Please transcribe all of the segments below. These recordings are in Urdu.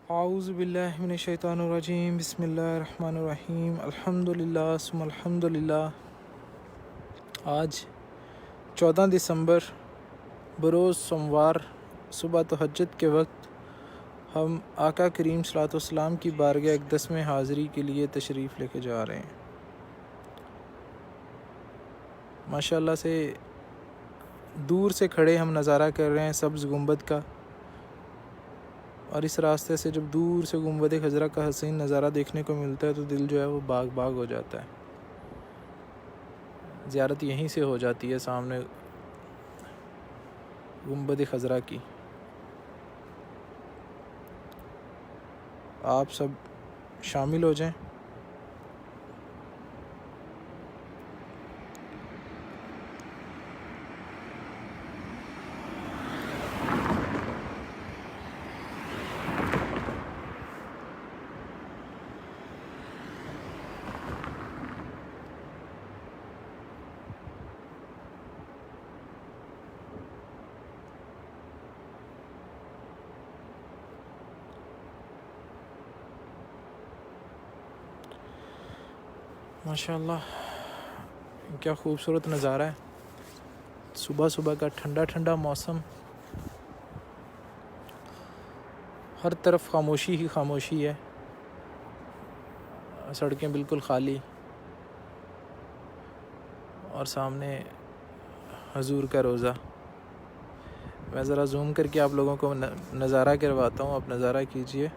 اعوذ باللہ من الشیطان الرجیم بسم اللہ الرحمن الرحیم الحمدللہ ثم الحمدللہ۔ آج 14 دسمبر بروز سوموار صبح تہجد کے وقت ہم آقا کریم صلی اللہ علیہ وسلم کی بارگاہ اقدس میں حاضری کے لیے تشریف لے کے جا رہے ہیں۔ ماشاءاللہ سے دور سے کھڑے ہم نظارہ کر رہے ہیں سبز گنبد کا، اور اس راستے سے جب دور سے گنبد خضرا کا حسین نظارہ دیکھنے کو ملتا ہے تو دل جو ہے وہ باغ باغ ہو جاتا ہے۔ زیارت یہیں سے ہو جاتی ہے، سامنے گنبد خضرا کی۔ آپ سب شامل ہو جائیں۔ ماشاءاللہ کیا خوبصورت نظارہ ہے، صبح صبح کا ٹھنڈا ٹھنڈا موسم، ہر طرف خاموشی ہی خاموشی ہے، سڑکیں بالکل خالی، اور سامنے حضور کا روضہ۔ میں ذرا زوم کر کے آپ لوگوں کو نظارہ کرواتا ہوں، آپ نظارہ کیجئے۔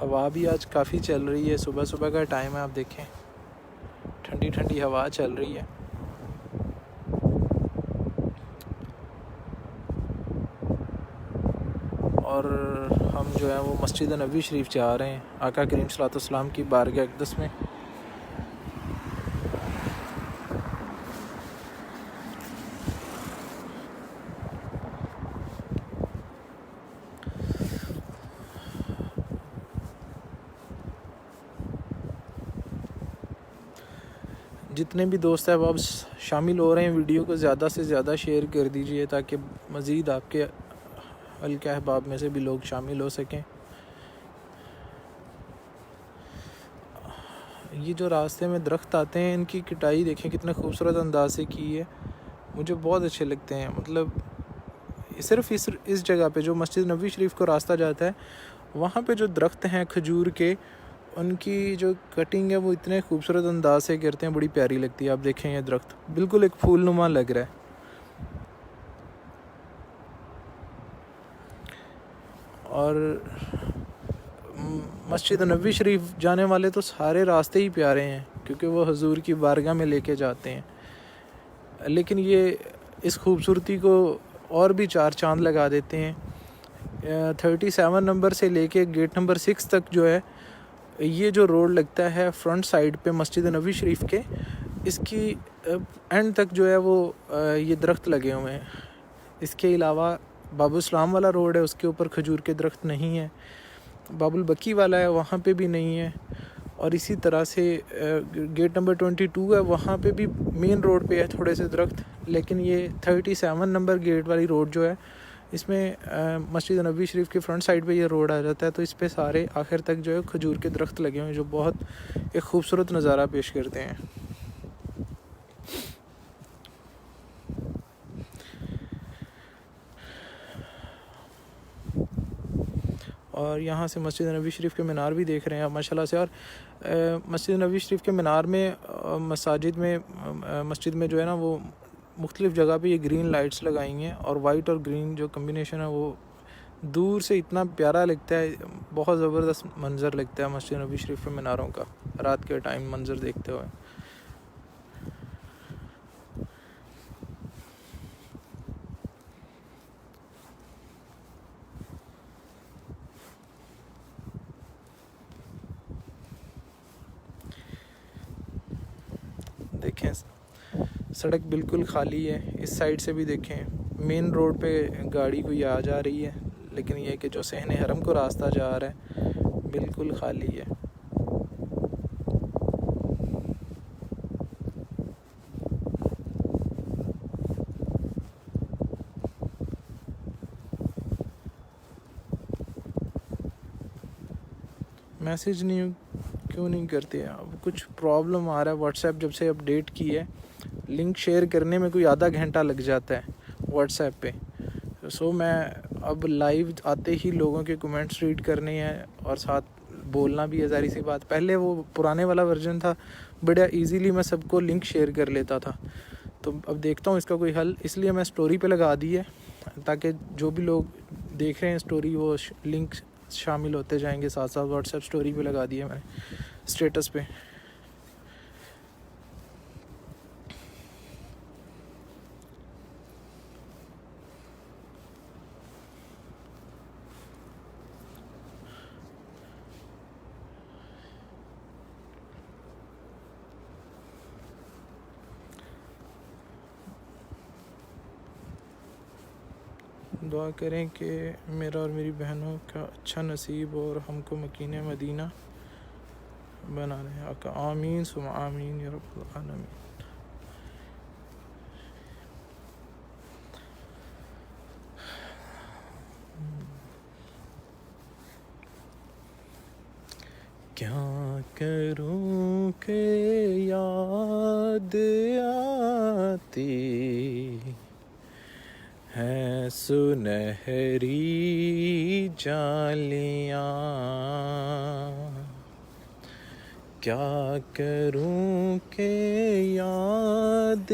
ہوا بھی آج کافی چل رہی ہے، صبح صبح کا ٹائم ہے، آپ دیکھیں ٹھنڈی ٹھنڈی ہوا چل رہی ہے۔ اور ہم جو ہے وہ مسجد نبوی شریف جا رہے ہیں، آقا کریم صلی اللہ علیہ وسلم کی بارگاہ اقدس میں۔ جتنے بھی دوست احباب شامل ہو رہے ہیں، ویڈیو کو زیادہ سے زیادہ شیئر کر دیجئے تاکہ مزید آپ کے حلقہ احباب میں سے بھی لوگ شامل ہو سکیں۔ یہ جو راستے میں درخت آتے ہیں، ان کی کٹائی دیکھیں کتنے خوبصورت انداز سے کی ہے، مجھے بہت اچھے لگتے ہیں۔ مطلب صرف اس جگہ پہ جو مسجد نبوی شریف کو راستہ جاتا ہے، وہاں پہ جو درخت ہیں کھجور کے، ان کی جو کٹنگ ہے وہ اتنے خوبصورت انداز سے کرتے ہیں، بڑی پیاری لگتی ہے۔ آپ دیکھیں یہ درخت بالکل ایک پھول نما لگ رہا ہے۔ اور مسجد نبوی شریف جانے والے تو سارے راستے ہی پیارے ہیں، کیونکہ وہ حضور کی بارگاہ میں لے کے جاتے ہیں، لیکن یہ اس خوبصورتی کو اور بھی چار چاند لگا دیتے ہیں۔ 37 نمبر سے لے کے گیٹ نمبر 6 تک جو ہے، یہ جو روڈ لگتا ہے فرنٹ سائڈ پہ مسجد نبوی شریف کے، اس کی اینڈ تک جو ہے وہ یہ درخت لگے ہوئے ہیں۔ اس کے علاوہ باب الاسلام والا روڈ ہے، اس کے اوپر کھجور کے درخت نہیں ہیں۔ باب البکی والا ہے، وہاں پہ بھی نہیں ہے۔ اور اسی طرح سے گیٹ نمبر 22 ہے، وہاں پہ بھی مین روڈ پہ ہے تھوڑے سے درخت، لیکن یہ 37 نمبر گیٹ والی روڈ جو ہے، اس میں مسجد نبوی شریف کے فرنٹ سائڈ پہ یہ روڈ آ جاتا ہے، تو اس پہ سارے آخر تک جو ہے کھجور کے درخت لگے ہوئے ہیں، جو بہت ایک خوبصورت نظارہ پیش کرتے ہیں۔ اور یہاں سے مسجد نبوی شریف کے مینار بھی دیکھ رہے ہیں آپ ماشاءاللہ سے۔ اور مسجد نبوی شریف کے مینار میں مسجد میں جو ہے نا، وہ مختلف جگہ پہ یہ گرین لائٹس لگائی ہیں، اور وائٹ اور گرین جو کمبینیشن ہے وہ دور سے اتنا پیارا لگتا ہے، بہت زبردست منظر لگتا ہے مسجد نبوی شریف کے میناروں کا رات کے ٹائم منظر دیکھتے ہوئے۔ دیکھیں سڑک بالکل خالی ہے. اس سائڈ سے بھی دیکھیں مین روڈ پہ گاڑی کوئی آ جا رہی ہے، لیکن یہ کہ جو صحن حرم کو راستہ جا رہا ہے بالکل خالی ہے. میسیج کیوں نہیں کرتے؟ اب کچھ پرابلم آ رہا ہے. واٹس ایپ جب سے اپڈیٹ کی ہے، لنک شیئر کرنے میں کوئی آدھا گھنٹہ لگ جاتا ہے واٹس ایپ پہ. میں اب لائیو آتے ہی لوگوں کے کمنٹس ریڈ کرنے ہیں اور ساتھ بولنا بھی ہے، ظاہری سی بات. پہلے وہ پرانے والا ورژن تھا، بڑا ایزیلی میں سب کو لنک شیئر کر لیتا تھا. تو اب دیکھتا ہوں اس کا کوئی حل. اس لیے میں سٹوری پہ لگا دی ہے تاکہ جو بھی لوگ دیکھ رہے ہیں سٹوری وہ لنک شامل ہوتے جائیں گے ساتھ ساتھ. واٹس ایپ سٹوری پہ لگا دی ہے میں نے، اسٹیٹس پہ. دعا کریں کہ میرا اور میری بہنوں کا اچھا نصیب اور ہم کو مکین مدینہ بنا رہے. آقا آمین ثم آمین یا رب العالمین. کیا کروں کہ یاد آتی ہے سنہری جالیاں، کیا کروں کہ یاد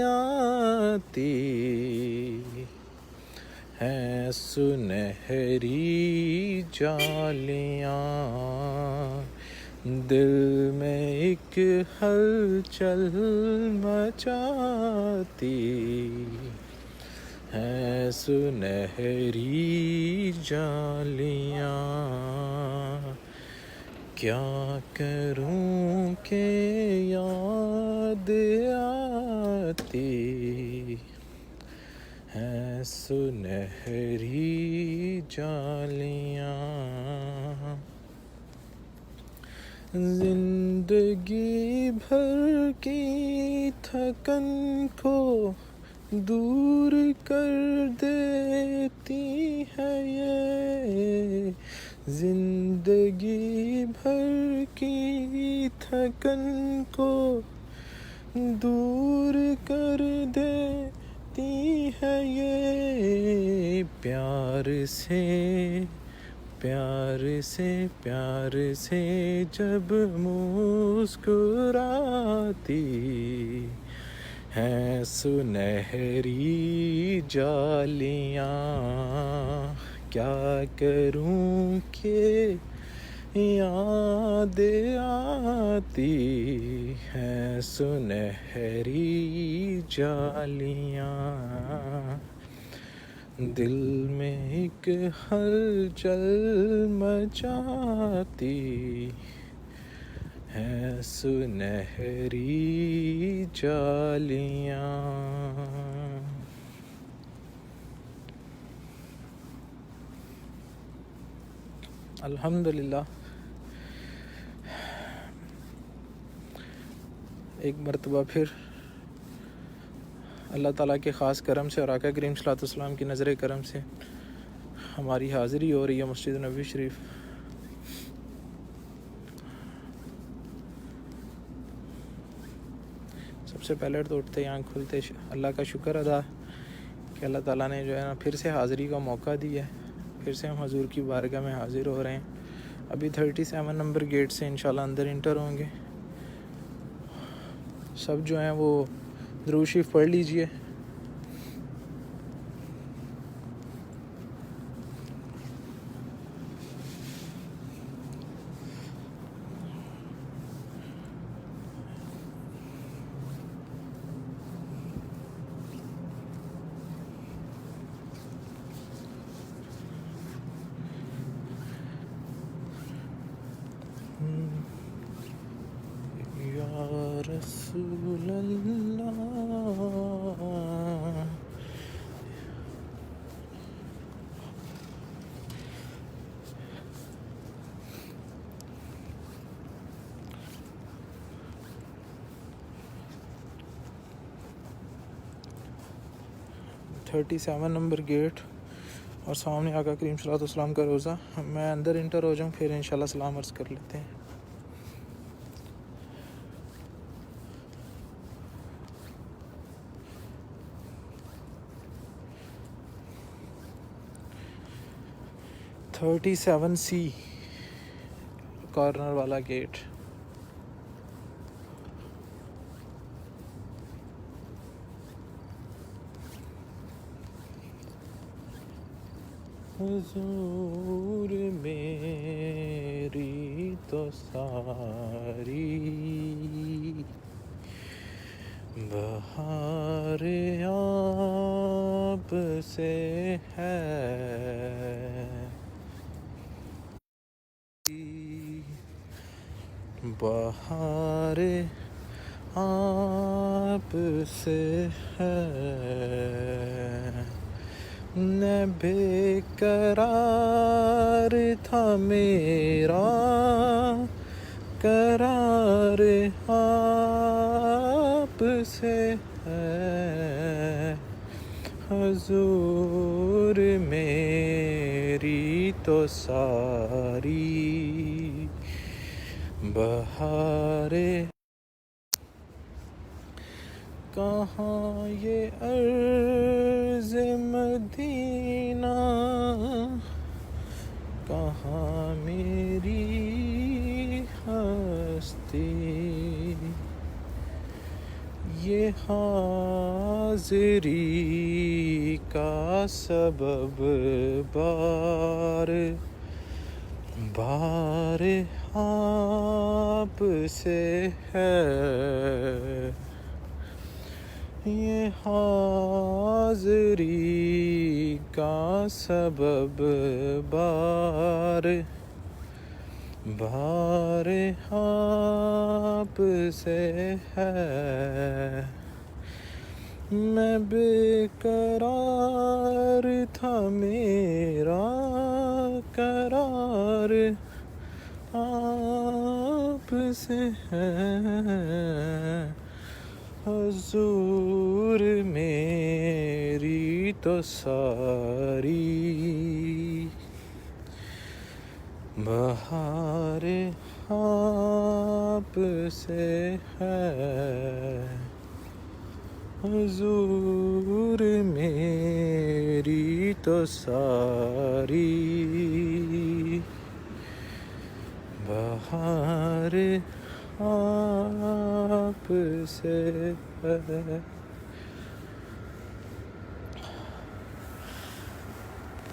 آتی ہے سنہری جالیاں. دل میں ایک ہلچل مچاتی ہے سنہری جالیاں. کیا کروں کہ یاد آتی ہے سنہری جالیاں. زندگی بھر کی تھکن کو دور کر دیتی ہے یہ، زندگی بھر کی تھکن کو دور کر دیتی ہے یہ. پیار سے پیار سے پیار سے جب مسکراتی ہے سنہری جالیاں. کیا کروں کہ یاد آتی ہے سنہری جالیاں. دل میں ایک ہلچل مچاتی ہے سنہری جالیاں. الحمدللہ ایک مرتبہ پھر اللہ تعالیٰ کے خاص کرم سے اور آقا کریم صلی اللہ علیہ وسلم کی نظر کرم سے ہماری حاضری ہو رہی ہے مسجد نبوی شریف. سب سے پہلے تو اٹھتے آنکھ کھلتے اللہ کا شکر ادا کہ اللہ تعالیٰ نے جو ہے نا پھر سے حاضری کا موقع دیا ہے. پھر سے ہم حضور کی بارگاہ میں حاضر ہو رہے ہیں. ابھی 37 نمبر گیٹ سے انشاءاللہ اندر انٹر ہوں گے. سب جو ہیں وہ درود شریف پڑھ لیجئے. یا رسول اللہ 37 نمبر گیٹ اور سامنے آقا کریم صلی اللہ علیہ وسلم کا روزہ. میں اندر انٹر ہو جاؤں پھر انشاءاللہ سلام عرض کر لیتے ہیں. (37C) کارنر والا گیٹ. حضور میری تو ساری بہار آپ سے ہے، بہار آپ سے ہے. نہ بے قرار تھا میرا قرار آپ سے ہے. حضور میری تو ساری بہار. کہاں یہ عرض مدینہ، کہاں میری ہستی، یہ حاضری کا سبب بار بار آپ سے ہے. یہ حاضری کا سبب بار بار آپ سے ہے. میں بے قرار تھا میرا قرار آپ سے ہے. حضور میری تو ساری بہار آپ سے ہے. حضور میری تو ساری بہار آپ سے ہے.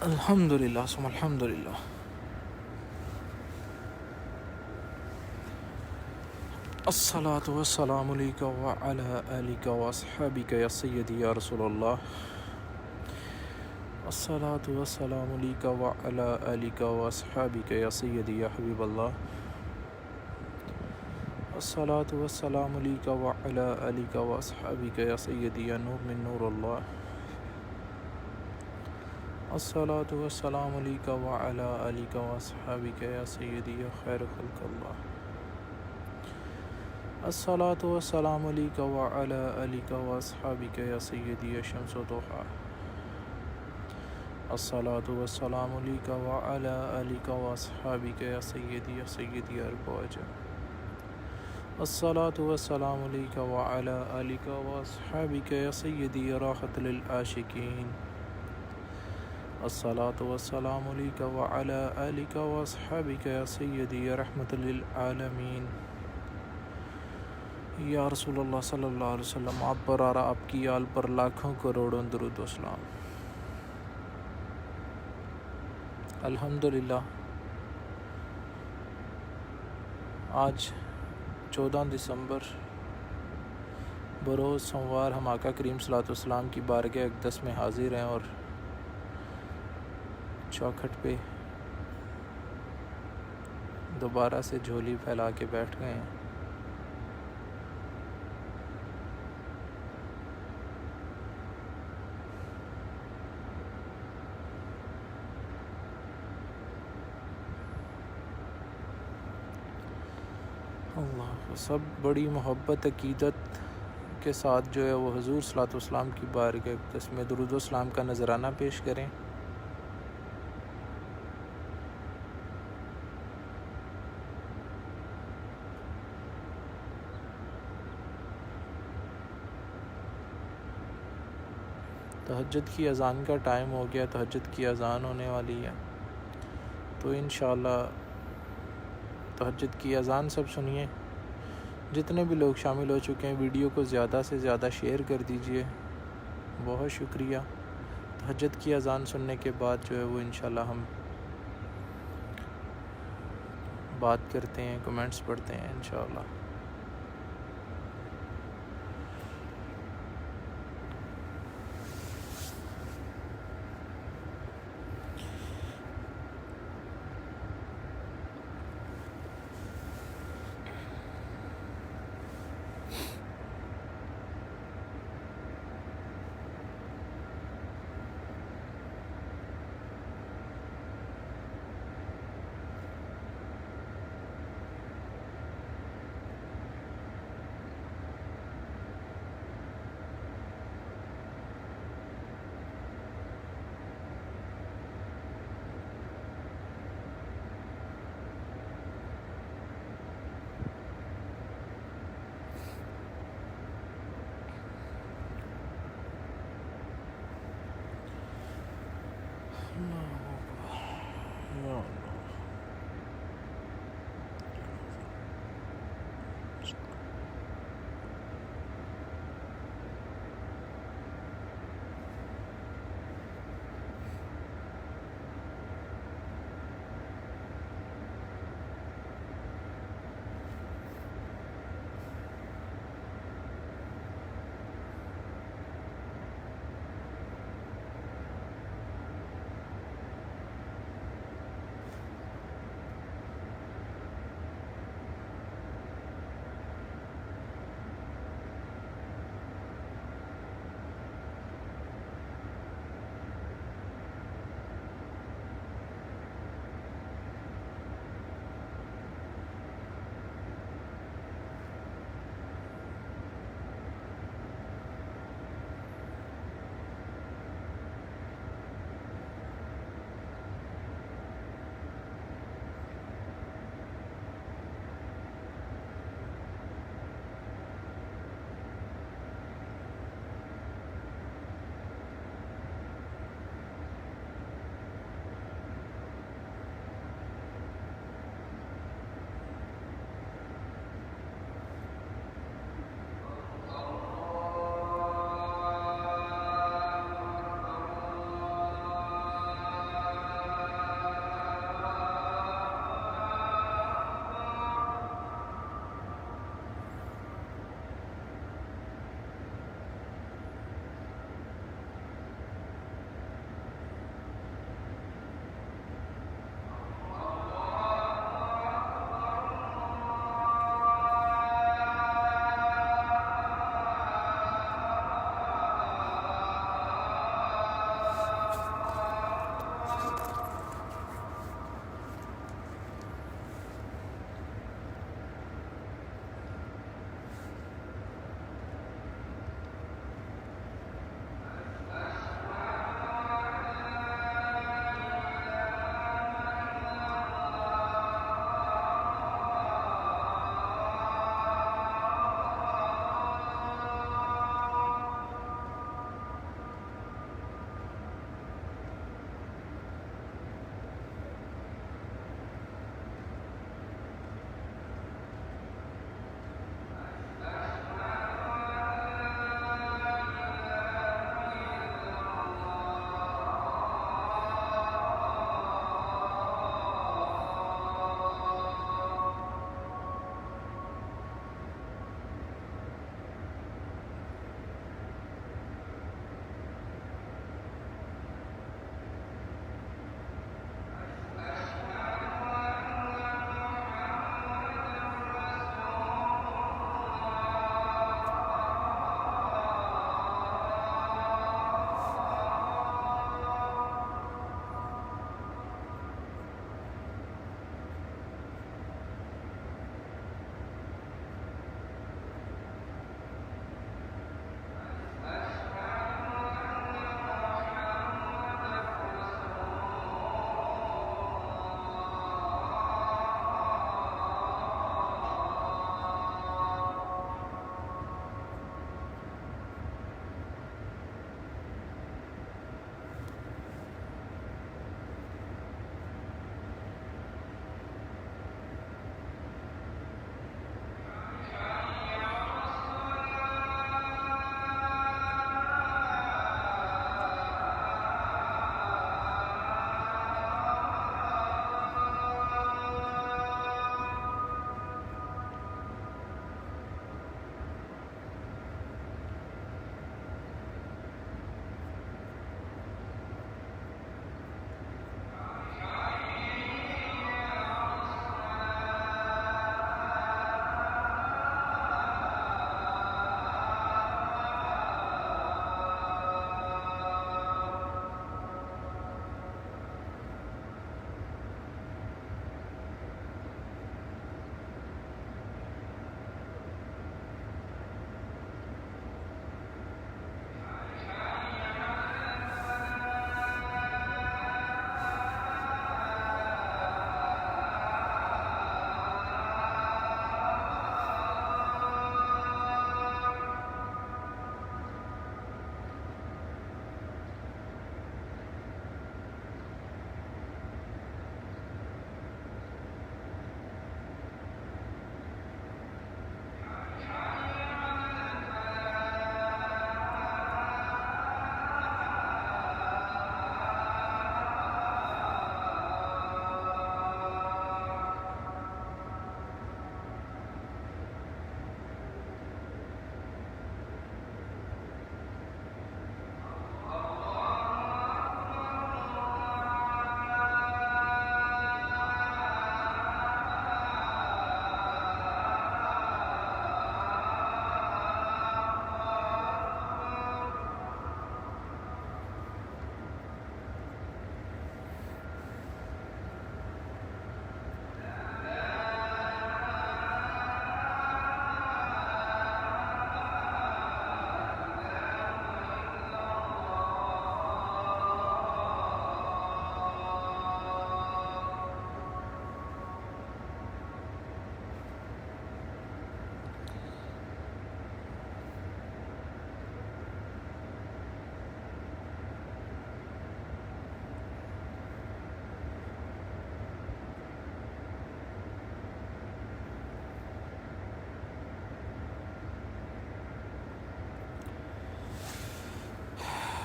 الحمدللہ ثم الحمدللہ. الصلاة والسلام علیکہ وعلی آلک واصحابک یا سیدی یا رسول اللہ. الصلاة والسلام علیکہ وعلی آلک واصحابک یا سیدی یا حبیب اللہ. الصلاة والسلام علیکہ وعلی آلک واصحابک یا سیدی یا نور من نور اللہ. الصلاة والسلام علیکہ وعلی آلک واصحابک یا سیدی یا خیر خلق اللہ. الصلاة والسلام علیکہ وعلی آلک واصحابک یا سیدی یا شمس و ضحیٰ. الصلاة والسلام علیکہ وعلی آلک واصحابک یا سیدی یا ارب و عجم. الصلاة والسلام علیکہ وعلی آلک واصحابک یا سیدی یا راحت للعاشقین. الصلاة والسلام علیکہ وعلی آلک واصحابک یا سیدی یا رحمت للعالمین. یا رسول اللہ صلی اللہ علیہ وسلم، آپ پر اور آپ کی آل پر لاکھوں کروڑوں درود و سلام. الحمدللہ آج 14 دسمبر بروز سوموار ہم آقا کریم صلی اللہ علیہ وسلم کی بارگاہ اقدس میں حاضر ہیں اور چوکھٹ پہ دوبارہ سے جھولی پھیلا کے بیٹھ گئے ہیں. اللہ سب بڑی محبت عقیدت کے ساتھ جو ہے وہ حضور صلی اللہ علیہ وسلم کی بارگاہ اقدس میں درود و سلام کا نذرانہ پیش کریں۔ تہجد کی اذان کا ٹائم ہو گیا، تہجد کی اذان ہونے والی ہے، تو انشاءاللہ تہجد کی اذان سب سنیے۔ جتنے بھی لوگ شامل ہو چکے ہیں ویڈیو کو زیادہ سے زیادہ شیئر کر دیجئے، بہت شکریہ۔ تہجد کی اذان سننے کے بعد جو ہے وہ انشاءاللہ ہم بات کرتے ہیں، کمنٹس پڑھتے ہیں انشاءاللہ۔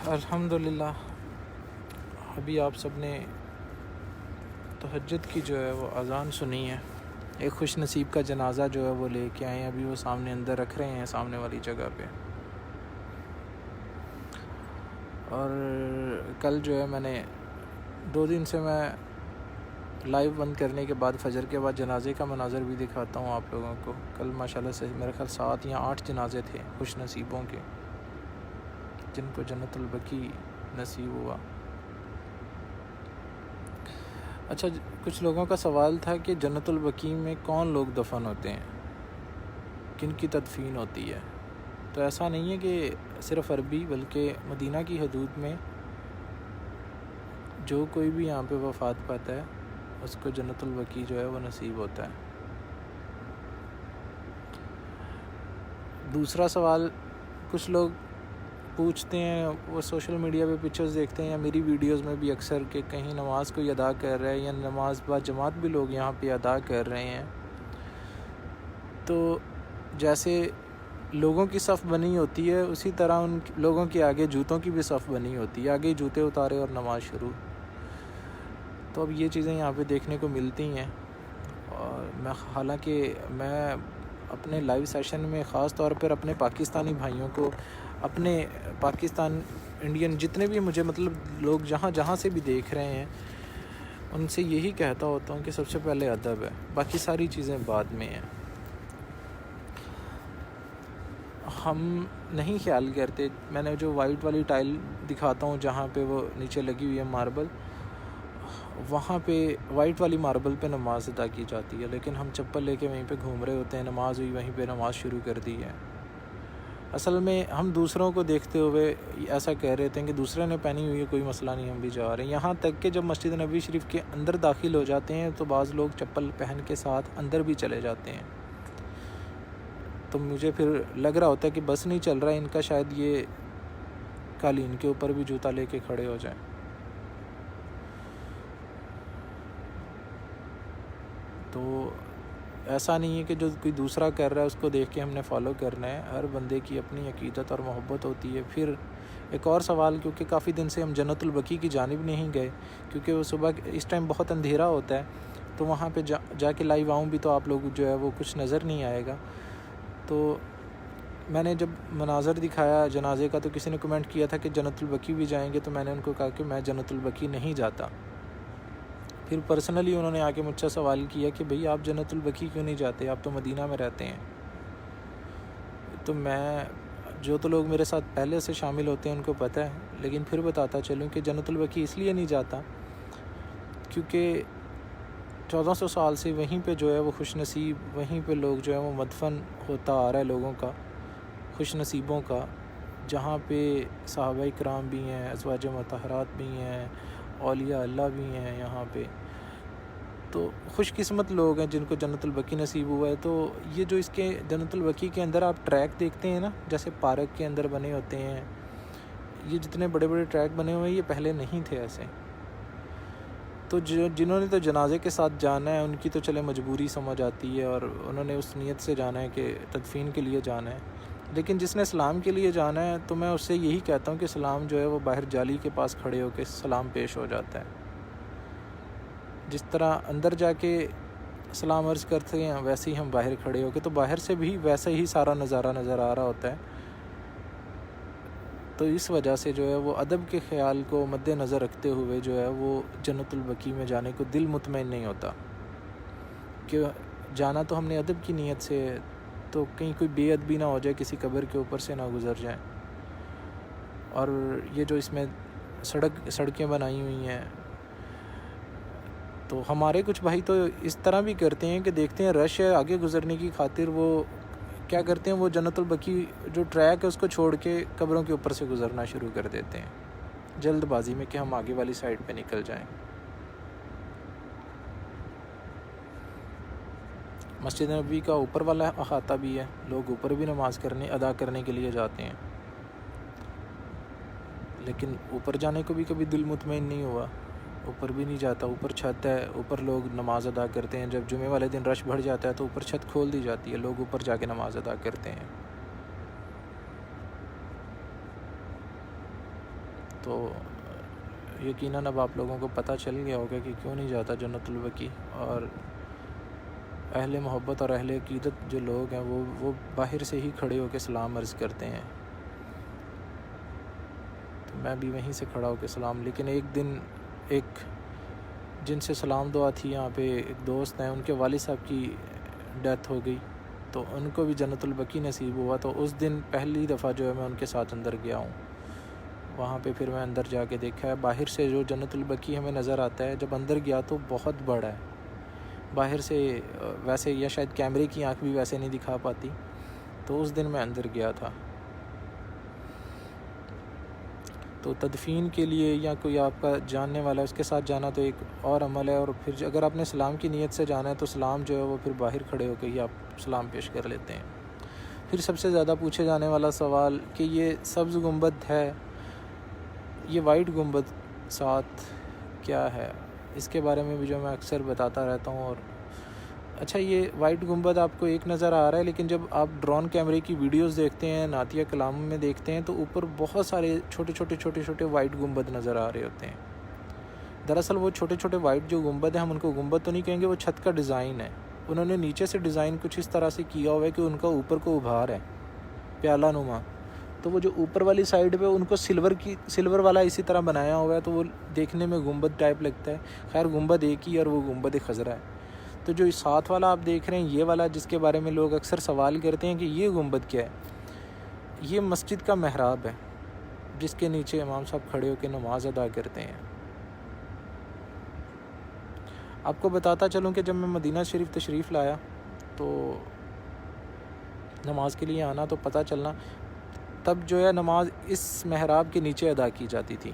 الحمدللہ ابھی آپ سب نے تہجد کی جو ہے وہ اذان سنی ہے. ایک خوش نصیب کا جنازہ جو ہے وہ لے کے آئے ہیں, ابھی وہ سامنے اندر رکھ رہے ہیں سامنے والی جگہ پہ. اور کل جو ہے میں نے 2 دن سے میں لائیو بند کرنے کے بعد فجر کے بعد جنازے کا مناظر بھی دکھاتا ہوں آپ لوگوں کو. کل ماشاءاللہ سے میرے خیال 7 یا 8 جنازے تھے خوش نصیبوں کے جن کو جنت البقیع نصیب ہوا. اچھا, کچھ لوگوں کا سوال تھا کہ جنت البقیع میں کون لوگ دفن ہوتے ہیں, کن کی تدفین ہوتی ہے. تو ایسا نہیں ہے کہ صرف عربی, بلکہ مدینہ کی حدود میں جو کوئی بھی یہاں پہ وفات پاتا ہے اس کو جنت البقیع جو ہے وہ نصیب ہوتا ہے. دوسرا سوال کچھ لوگ پوچھتے ہیں, وہ سوشل میڈیا پہ پکچرز دیکھتے ہیں یا میری ویڈیوز میں بھی اکثر, کہ کہیں نماز کوئی ادا کر رہا ہے یا نماز با جماعت بھی لوگ یہاں پہ ادا کر رہے ہیں. تو جیسے لوگوں کی صف بنی ہوتی ہے اسی طرح ان لوگوں کے آگے جوتوں کی بھی صف بنی ہوتی ہے, آگے جوتے اتارے اور نماز شروع. تو اب یہ چیزیں یہاں پہ دیکھنے کو ملتی ہیں. اور حالانکہ میں اپنے لائیو سیشن میں خاص طور پر اپنے پاکستانی بھائیوں کو, اپنے پاکستان انڈین جتنے بھی مجھے مطلب لوگ جہاں سے بھی دیکھ رہے ہیں, ان سے یہی کہتا ہوتا ہوں کہ سب سے پہلے ادب ہے, باقی ساری چیزیں بعد میں ہیں. ہم نہیں خیال کرتے, میں نے جو وائٹ والی ٹائل دکھاتا ہوں جہاں پہ وہ نیچے لگی ہوئی ہے ماربل, وہاں پہ وائٹ والی ماربل پہ نماز ادا کی جاتی ہے, لیکن ہم چپل لے کے وہیں پہ گھوم رہے ہوتے ہیں, نماز ہوئی وہیں پہ نماز شروع کر دی ہے. اصل میں ہم دوسروں کو دیکھتے ہوئے ایسا کہہ رہے تھے کہ دوسرے نے پہنی ہوئی ہے کوئی مسئلہ نہیں, ہم بھی جا رہے ہیں. یہاں تک کہ جب مسجد نبوی شریف کے اندر داخل ہو جاتے ہیں تو بعض لوگ چپل پہن کے ساتھ اندر بھی چلے جاتے ہیں. تو مجھے پھر لگ رہا ہوتا ہے کہ بس نہیں چل رہا ہے ان کا, شاید یہ قالین کے اوپر بھی جوتا لے کے کھڑے ہو جائیں. تو ایسا نہیں ہے کہ جو کوئی دوسرا کر رہا ہے اس کو دیکھ کے ہم نے فالو کرنا ہے. ہر بندے کی اپنی عقیدت اور محبت ہوتی ہے. پھر ایک اور سوال, کیونکہ کافی دن سے ہم جنت البقیع کی جانب نہیں گئے, کیونکہ وہ صبح اس ٹائم بہت اندھیرا ہوتا ہے, تو وہاں پہ جا کے لائیو آؤں بھی تو آپ لوگ جو ہے وہ کچھ نظر نہیں آئے گا. تو میں نے جب مناظر دکھایا جنازے کا تو کسی نے کمنٹ کیا تھا کہ جنت البقیع بھی جائیں گے, تو میں نے ان کو کہا کہ میں جنت البقیع نہیں جاتا. پھر پرسنلی انہوں نے آ کے مجھ سے سوال کیا کہ بھئی آپ جنت البقیع کیوں نہیں جاتے, آپ تو مدینہ میں رہتے ہیں. تو میں, جو تو لوگ میرے ساتھ پہلے سے شامل ہوتے ہیں ان کو پتہ ہے, لیکن پھر بتاتا چلوں کہ جنت البقیع اس لیے نہیں جاتا کیونکہ 1400 سال سے وہیں پہ جو ہے وہ خوش نصیب, وہیں پہ لوگ جو ہے وہ مدفن ہوتا آ رہا ہے لوگوں کا, خوش نصیبوں کا, جہاں پہ صحابہ کرام بھی ہیں, ازواج مطہرات بھی ہیں, اولیاء اللہ بھی ہیں یہاں پہ. تو خوش قسمت لوگ ہیں جن کو جنت البقیع نصیب ہوا ہے. تو یہ جو اس کے جنت البقیع کے اندر آپ ٹریک دیکھتے ہیں نا, جیسے پارک کے اندر بنے ہوتے ہیں, یہ جتنے بڑے بڑے ٹریک بنے ہوئے ہیں یہ پہلے نہیں تھے ایسے. تو جنہوں نے تو جنازے کے ساتھ جانا ہے ان کی تو چلے مجبوری سمجھ آتی ہے, اور انہوں نے اس نیت سے جانا ہے کہ تدفین کے لیے جانا ہے. لیکن جس نے سلام کے لیے جانا ہے تو میں اس سے یہی کہتا ہوں کہ سلام جو ہے وہ باہر جالی کے پاس کھڑے ہو کے سلام پیش ہو جاتا ہے. جس طرح اندر جا کے سلام عرض کرتے ہیں ویسے ہی ہم باہر کھڑے ہو کے, تو باہر سے بھی ویسا ہی سارا نظارہ نظر آ رہا ہوتا ہے. تو اس وجہ سے جو ہے وہ ادب کے خیال کو مد نظر رکھتے ہوئے جو ہے وہ جنت البقیع میں جانے کو دل مطمئن نہیں ہوتا کہ جانا تو ہم نے ادب کی نیت سے, تو کہیں کوئی بے ادبی نہ ہو جائے, کسی قبر کے اوپر سے نہ گزر جائیں. اور یہ جو اس میں سڑکیں بنائی ہوئی ہیں, تو ہمارے کچھ بھائی تو اس طرح بھی کرتے ہیں کہ دیکھتے ہیں رش ہے, آگے گزرنے کی خاطر وہ کیا کرتے ہیں, وہ جنت البقیع جو ٹریک ہے اس کو چھوڑ کے قبروں کے اوپر سے گزرنا شروع کر دیتے ہیں جلد بازی میں کہ ہم آگے والی سائڈ پہ نکل جائیں. مسجد نبوی کا اوپر والا احاطہ بھی ہے, لوگ اوپر بھی نماز ادا کرنے کے لیے جاتے ہیں, لیکن اوپر جانے کو بھی کبھی دل مطمئن نہیں ہوا, اوپر بھی نہیں جاتا. اوپر چھت ہے, اوپر لوگ نماز ادا کرتے ہیں. جب جمعے والے دن رش بڑھ جاتا ہے تو اوپر چھت کھول دی جاتی ہے, لوگ اوپر جا کے نماز ادا کرتے ہیں. تو یقیناً اب آپ لوگوں کو پتہ چل گیا ہوگا کہ کیوں نہیں جاتا جنت البقیع، اور اہل محبت اور اہل عقیدت جو لوگ ہیں وہ باہر سے ہی کھڑے ہو کے سلام عرض کرتے ہیں. تو میں بھی وہیں سے کھڑا ہو کے سلام، لیکن ایک دن ایک جن سے سلام دعا تھی یہاں پہ ایک دوست ہیں، ان کے والد صاحب کی ڈیتھ ہو گئی، تو ان کو بھی جنت البقیع نصیب ہوا. تو اس دن پہلی دفعہ جو ہے میں ان کے ساتھ اندر گیا ہوں. وہاں پہ پھر میں اندر جا کے دیکھا ہے. باہر سے جو جنت البقیع ہمیں نظر آتا ہے، جب اندر گیا تو بہت بڑا ہے. باہر سے ویسے، یا شاید کیمرے کی آنکھ بھی ویسے نہیں دکھا پاتی. تو اس دن میں اندر گیا تھا. تو تدفین کے لیے یا کوئی آپ کا جاننے والا ہے اس کے ساتھ جانا تو ایک اور عمل ہے، اور پھر اگر آپ نے سلام کی نیت سے جانا ہے تو سلام جو ہے وہ پھر باہر کھڑے ہو کے ہی آپ سلام پیش کر لیتے ہیں. پھر سب سے زیادہ پوچھے جانے والا سوال کہ یہ سبز گنبد ہے، یہ وائٹ گنبد ساتھ کیا ہے؟ اس کے بارے میں بھی جو میں اکثر بتاتا رہتا ہوں. اور اچھا، یہ وائٹ گنبد آپ کو ایک نظر آ رہا ہے، لیکن جب آپ ڈرون کیمرے کی ویڈیوز دیکھتے ہیں، نعتیہ کلام میں دیکھتے ہیں، تو اوپر بہت سارے چھوٹے چھوٹے وائٹ گنبد نظر آ رہے ہوتے ہیں. دراصل وہ چھوٹے چھوٹے وائٹ جو گنبد ہیں، ہم ان کو گنبد تو نہیں کہیں گے، وہ چھت کا ڈیزائن ہے. انہوں نے نیچے سے ڈیزائن کچھ اس طرح سے کیا ہوا ہے کہ ان کا اوپر کو ابھار ہے پیالہ نما. تو وہ جو اوپر والی سائڈ پہ ان کو سلور والا اسی طرح بنایا ہوا ہے، تو وہ دیکھنے میں گنبد ٹائپ لگتا ہے. خیر گنبد ایک ہی، اور وہ گنبد خضرا ہے. تو جو ساتھ والا آپ دیکھ رہے ہیں، یہ والا جس کے بارے میں لوگ اکثر سوال کرتے ہیں کہ یہ گنبد کیا ہے، یہ مسجد کا محراب ہے جس کے نیچے امام صاحب کھڑے ہو کے نماز ادا کرتے ہیں. آپ کو بتاتا چلوں کہ جب میں مدینہ شریف تشریف لایا تو نماز کے لیے آنا، تو پتہ چلنا تب جو ہے نماز اس محراب کے نیچے ادا کی جاتی تھی.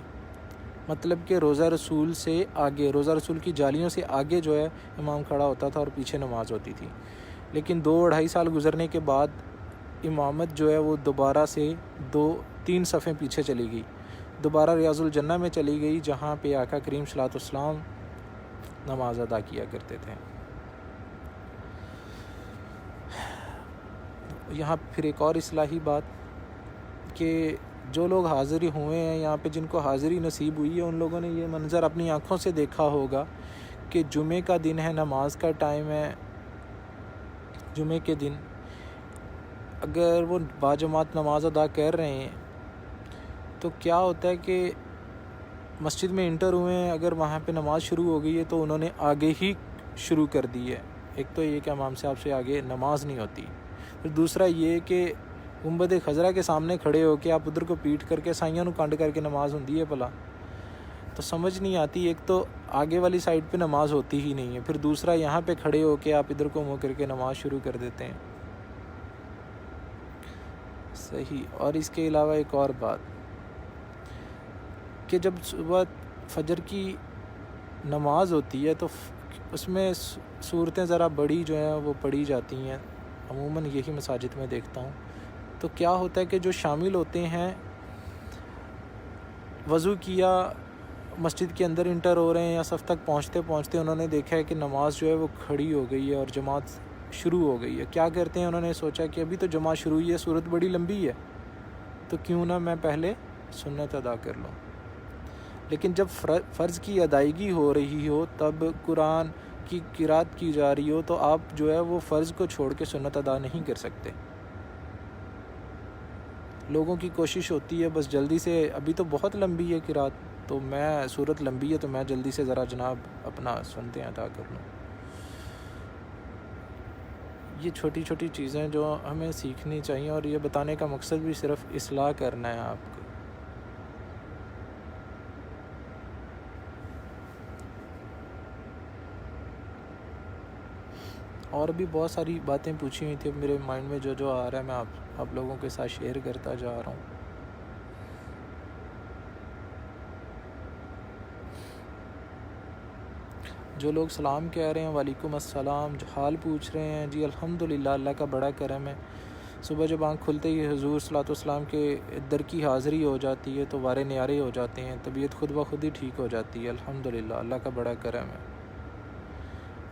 مطلب کہ روضہ رسول سے آگے، روضہ رسول کی جالیوں سے آگے جو ہے امام کھڑا ہوتا تھا اور پیچھے نماز ہوتی تھی. لیکن 2-2.5 سال گزرنے کے بعد امامت جو ہے وہ دوبارہ سے 2-3 صفیں پیچھے چلی گئی، دوبارہ ریاض الجنہ میں چلی گئی، جہاں پہ آقا کریم صلی اللہ علیہ وسلم نماز ادا کیا کرتے تھے. یہاں پھر ایک اور اصلاحی بات کہ جو لوگ حاضری ہوئے ہیں یہاں پہ، جن کو حاضری نصیب ہوئی ہے، ان لوگوں نے یہ منظر اپنی آنکھوں سے دیکھا ہوگا کہ جمعے کا دن ہے، نماز کا ٹائم ہے. جمعے کے دن اگر وہ باجماعت نماز ادا کر رہے ہیں تو کیا ہوتا ہے کہ مسجد میں انٹر ہوئے ہیں، اگر وہاں پہ نماز شروع ہو گئی ہے تو انہوں نے آگے ہی شروع کر دی ہے. ایک تو یہ کہ امام صاحب سے آگے نماز نہیں ہوتی. پھر دوسرا یہ کہ گنبد خضرا کے سامنے کھڑے ہو کے آپ ادھر کو پیٹ کر کے سائیاں نو کنڈ کر کے نماز ہوندی ہے بھلا، تو سمجھ نہیں آتی. ایک تو آگے والی سائڈ پہ نماز ہوتی ہی نہیں ہے، پھر دوسرا یہاں پہ کھڑے ہو کے آپ ادھر کو منہ کر کے نماز شروع کر دیتے ہیں. صحیح. اور اس کے علاوہ ایک اور بات کہ جب صبح فجر کی نماز ہوتی ہے تو اس میں صورتیں ذرا بڑی جو ہیں وہ پڑھی جاتی ہیں، عموماً یہی مساجد میں دیکھتا ہوں. تو کیا ہوتا ہے کہ جو شامل ہوتے ہیں، وضو کیا، مسجد کے اندر انٹر ہو رہے ہیں، یا صف تک پہنچتے پہنچتے انہوں نے دیکھا ہے کہ نماز جو ہے وہ کھڑی ہو گئی ہے اور جماعت شروع ہو گئی ہے. کیا کرتے ہیں، انہوں نے سوچا کہ ابھی تو جماعت شروع ہوئی ہے، صورت بڑی لمبی ہے، تو کیوں نہ میں پہلے سنت ادا کر لوں. لیکن جب فرض کی ادائیگی ہو رہی ہو، تب قرآن کی قرات کی جا رہی ہو، تو آپ جو ہے وہ فرض کو چھوڑ کے سنت ادا نہیں کر سکتے. لوگوں کی کوشش ہوتی ہے بس جلدی سے، ابھی تو بہت لمبی ہے قرات، تو میں صورت لمبی ہے تو میں جلدی سے ذرا جناب اپنا سنتیں ادا کر لوں. یہ چھوٹی چھوٹی چیزیں جو ہمیں سیکھنی چاہیے، اور یہ بتانے کا مقصد بھی صرف اصلاح کرنا ہے آپ کو. اور بھی بہت ساری باتیں پوچھی ہوئی تھی، میرے مائنڈ میں جو آ رہا ہے میں آپ لوگوں کے ساتھ شیئر کرتا جا رہا ہوں. جو لوگ سلام کہہ رہے ہیں، وعلیکم السلام، جو حال پوچھ رہے ہیں، جی الحمدللہ، اللہ کا بڑا کرم ہے. صبح جب آنکھ کھلتے ہی حضور صلی اللہ علیہ وسلم کے در کی حاضری ہو جاتی ہے تو وارے نیارے ہو جاتے ہیں، طبیعت خود بخود ہی ٹھیک ہو جاتی ہے. الحمدللہ، اللہ کا بڑا کرم ہے.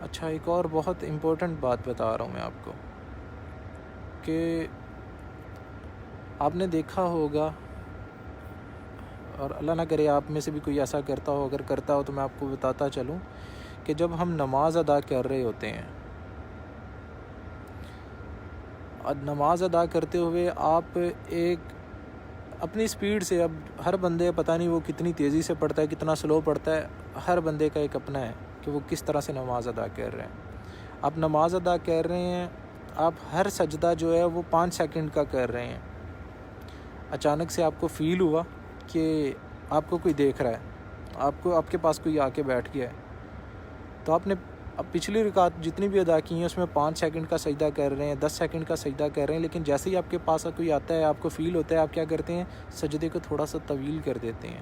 اچھا، ایک اور بہت امپورٹنٹ بات بتا رہا ہوں میں آپ کو کہ آپ نے دیکھا ہوگا اور اللہ نہ کرے آپ میں سے بھی کوئی ایسا کرتا ہو، اگر کرتا ہو تو میں آپ کو بتاتا چلوں کہ جب ہم نماز ادا کر رہے ہوتے ہیں، نماز ادا کرتے ہوئے آپ ایک اپنی سپیڈ سے، اب ہر بندے پتہ نہیں وہ کتنی تیزی سے پڑھتا ہے، کتنا سلو پڑھتا ہے، ہر بندے کا ایک اپنا ہے کہ وہ کس طرح سے نماز ادا کر رہے ہیں۔ آپ نماز ادا کر رہے ہیں، آپ ہر سجدہ جو ہے وہ 5 سیکنڈ کا کر رہے ہیں۔ اچانک سے آپ کو فیل ہوا کہ آپ کو کوئی دیکھ رہا ہے، آپ کے پاس کوئی آ کے بیٹھ گیا ہے، تو آپ نے اب پچھلی رکعت جتنی بھی ادا کی ہیں اس میں 5 سیکنڈ کا سجدہ کر رہے ہیں، 10 سیکنڈ کا سجدہ کر رہے ہیں، لیکن جیسے ہی آپ کے پاس کوئی آتا ہے، آپ کو فیل ہوتا ہے، آپ کیا کرتے ہیں؟ سجدے کو تھوڑا سا طویل کر دیتے ہیں،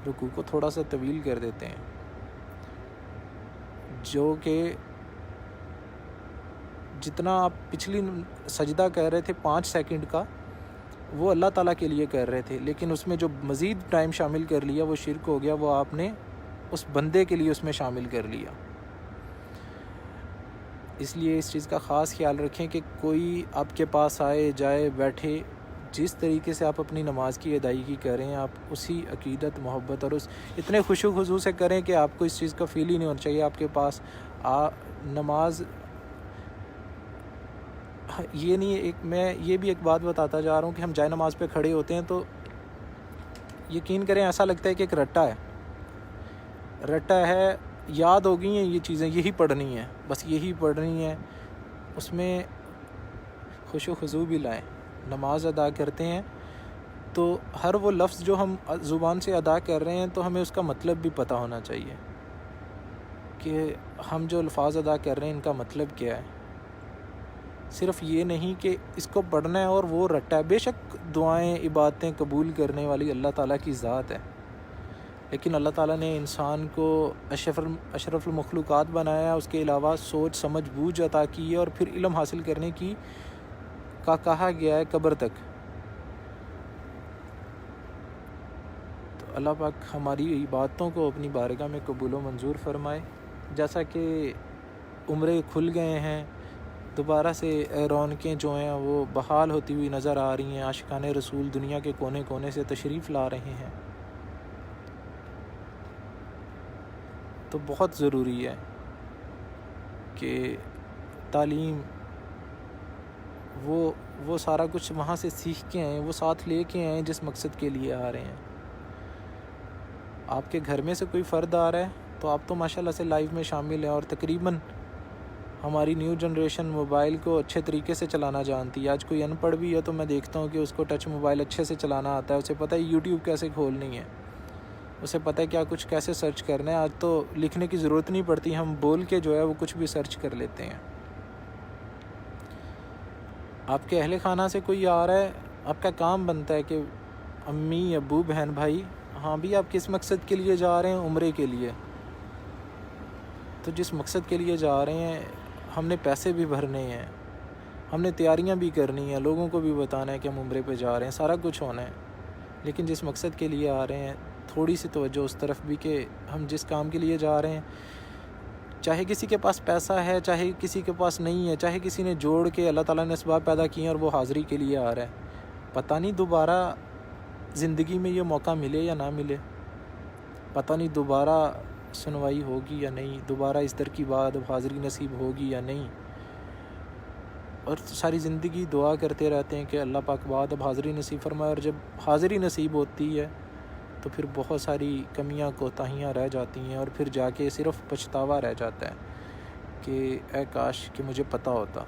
رکوع کو تھوڑا سا طویل کر دیتے ہیں، جو کہ جتنا آپ پچھلی سجدہ کر رہے تھے 5 سیکنڈ کا، وہ اللہ تعالیٰ کے لیے کر رہے تھے، لیکن اس میں جو مزید ٹائم شامل کر لیا وہ شرک ہو گیا، وہ آپ نے اس بندے کے لیے اس میں شامل کر لیا۔ اس لیے اس چیز کا خاص خیال رکھیں کہ کوئی آپ کے پاس آئے جائے بیٹھے، جس طریقے سے آپ اپنی نماز کی ادائیگی کریں، آپ اسی عقیدت، محبت اور اس اتنے خشوع و خضوع سے کریں کہ آپ کو اس چیز کا فیل ہی نہیں ہونا چاہیے آپ کے پاس نماز۔ یہ نہیں، میں یہ بھی ایک بات بتاتا جا رہا ہوں کہ ہم جائے نماز پہ کھڑے ہوتے ہیں تو یقین کریں ایسا لگتا ہے کہ ایک رٹا ہے، یاد ہو گئی ہیں یہ چیزیں، یہی پڑھنی ہیں، بس یہی پڑھنی ہے۔ اس میں خشوع و خضوع بھی لائیں۔ نماز ادا کرتے ہیں تو ہر وہ لفظ جو ہم زبان سے ادا کر رہے ہیں تو ہمیں اس کا مطلب بھی پتہ ہونا چاہیے کہ ہم جو الفاظ ادا کر رہے ہیں ان کا مطلب کیا ہے۔ صرف یہ نہیں کہ اس کو پڑھنا ہے اور وہ رٹا ہے۔ بے شک دعائیں، عبادتیں قبول کرنے والی اللہ تعالیٰ کی ذات ہے، لیکن اللہ تعالیٰ نے انسان کو اشرف المخلوقات بنایا، اس کے علاوہ سوچ سمجھ بوجھ عطا کی ہے، اور پھر علم حاصل کرنے کی کہا گیا ہے قبر تک۔ تو اللہ پاک ہماری عبادتوں کو اپنی بارگاہ میں قبول و منظور فرمائے۔ جیسا کہ عمرے کھل گئے ہیں، دوبارہ سے رونقیں جو ہیں وہ بحال ہوتی ہوئی نظر آ رہی ہیں، عاشقان رسول دنیا کے کونے کونے سے تشریف لا رہے ہیں، تو بہت ضروری ہے کہ تعلیم وہ سارا کچھ وہاں سے سیکھ کے آئیں، وہ ساتھ لے کے آئیں جس مقصد کے لیے آ رہے ہیں۔ آپ کے گھر میں سے کوئی فرد آ رہا ہے تو آپ تو ماشاءاللہ سے لائف میں شامل ہیں، اور تقریباً ہماری نیو جنریشن موبائل کو اچھے طریقے سے چلانا جانتی ہے۔ آج کوئی ان پڑھ بھی ہے تو میں دیکھتا ہوں کہ اس کو ٹچ موبائل اچھے سے چلانا آتا ہے، اسے پتہ ہے یوٹیوب کیسے کھولنی ہے، اسے پتہ ہے کیا کچھ کیسے سرچ کرنا ہے۔ آج تو لکھنے کی ضرورت نہیں پڑتی، ہم بول کے جو ہے وہ کچھ بھی سرچ کر لیتے ہیں۔ آپ کے اہل خانہ سے کوئی آ رہا ہے، آپ کا کام بنتا ہے کہ امی، ابو، بہن، بھائی، ہاں بھی آپ کس مقصد کے لیے جا رہے ہیں؟ عمرے کے لیے۔ تو جس مقصد کے لیے جا رہے ہیں ہم نے پیسے بھی بھرنے ہیں، ہم نے تیاریاں بھی کرنی ہیں، لوگوں کو بھی بتانا ہے کہ ہم عمرے پہ جا رہے ہیں، سارا کچھ ہونا ہے، لیکن جس مقصد کے لیے آ رہے ہیں تھوڑی سی توجہ اس طرف بھی کہ ہم جس کام کے لیے جا رہے ہیں، چاہے کسی کے پاس پیسہ ہے، چاہے کسی کے پاس نہیں ہے، چاہے کسی نے جوڑ کے اللہ تعالیٰ نے اسباب پیدا کیے ہیں اور وہ حاضری کے لیے آ رہا ہے، پتہ نہیں دوبارہ زندگی میں یہ موقع ملے یا نہ ملے، پتہ نہیں دوبارہ سنوائی ہوگی یا نہیں، دوبارہ اس در کی بعد حاضری نصیب ہوگی یا نہیں، اور ساری زندگی دعا کرتے رہتے ہیں کہ اللہ پاک بعد اب حاضری نصیب فرمائے، اور جب حاضری نصیب ہوتی ہے تو پھر بہت ساری کمیاں کوتاہیاں رہ جاتی ہیں، اور پھر جا کے صرف پچھتاوا رہ جاتا ہے کہ اے کاش کہ مجھے پتہ ہوتا۔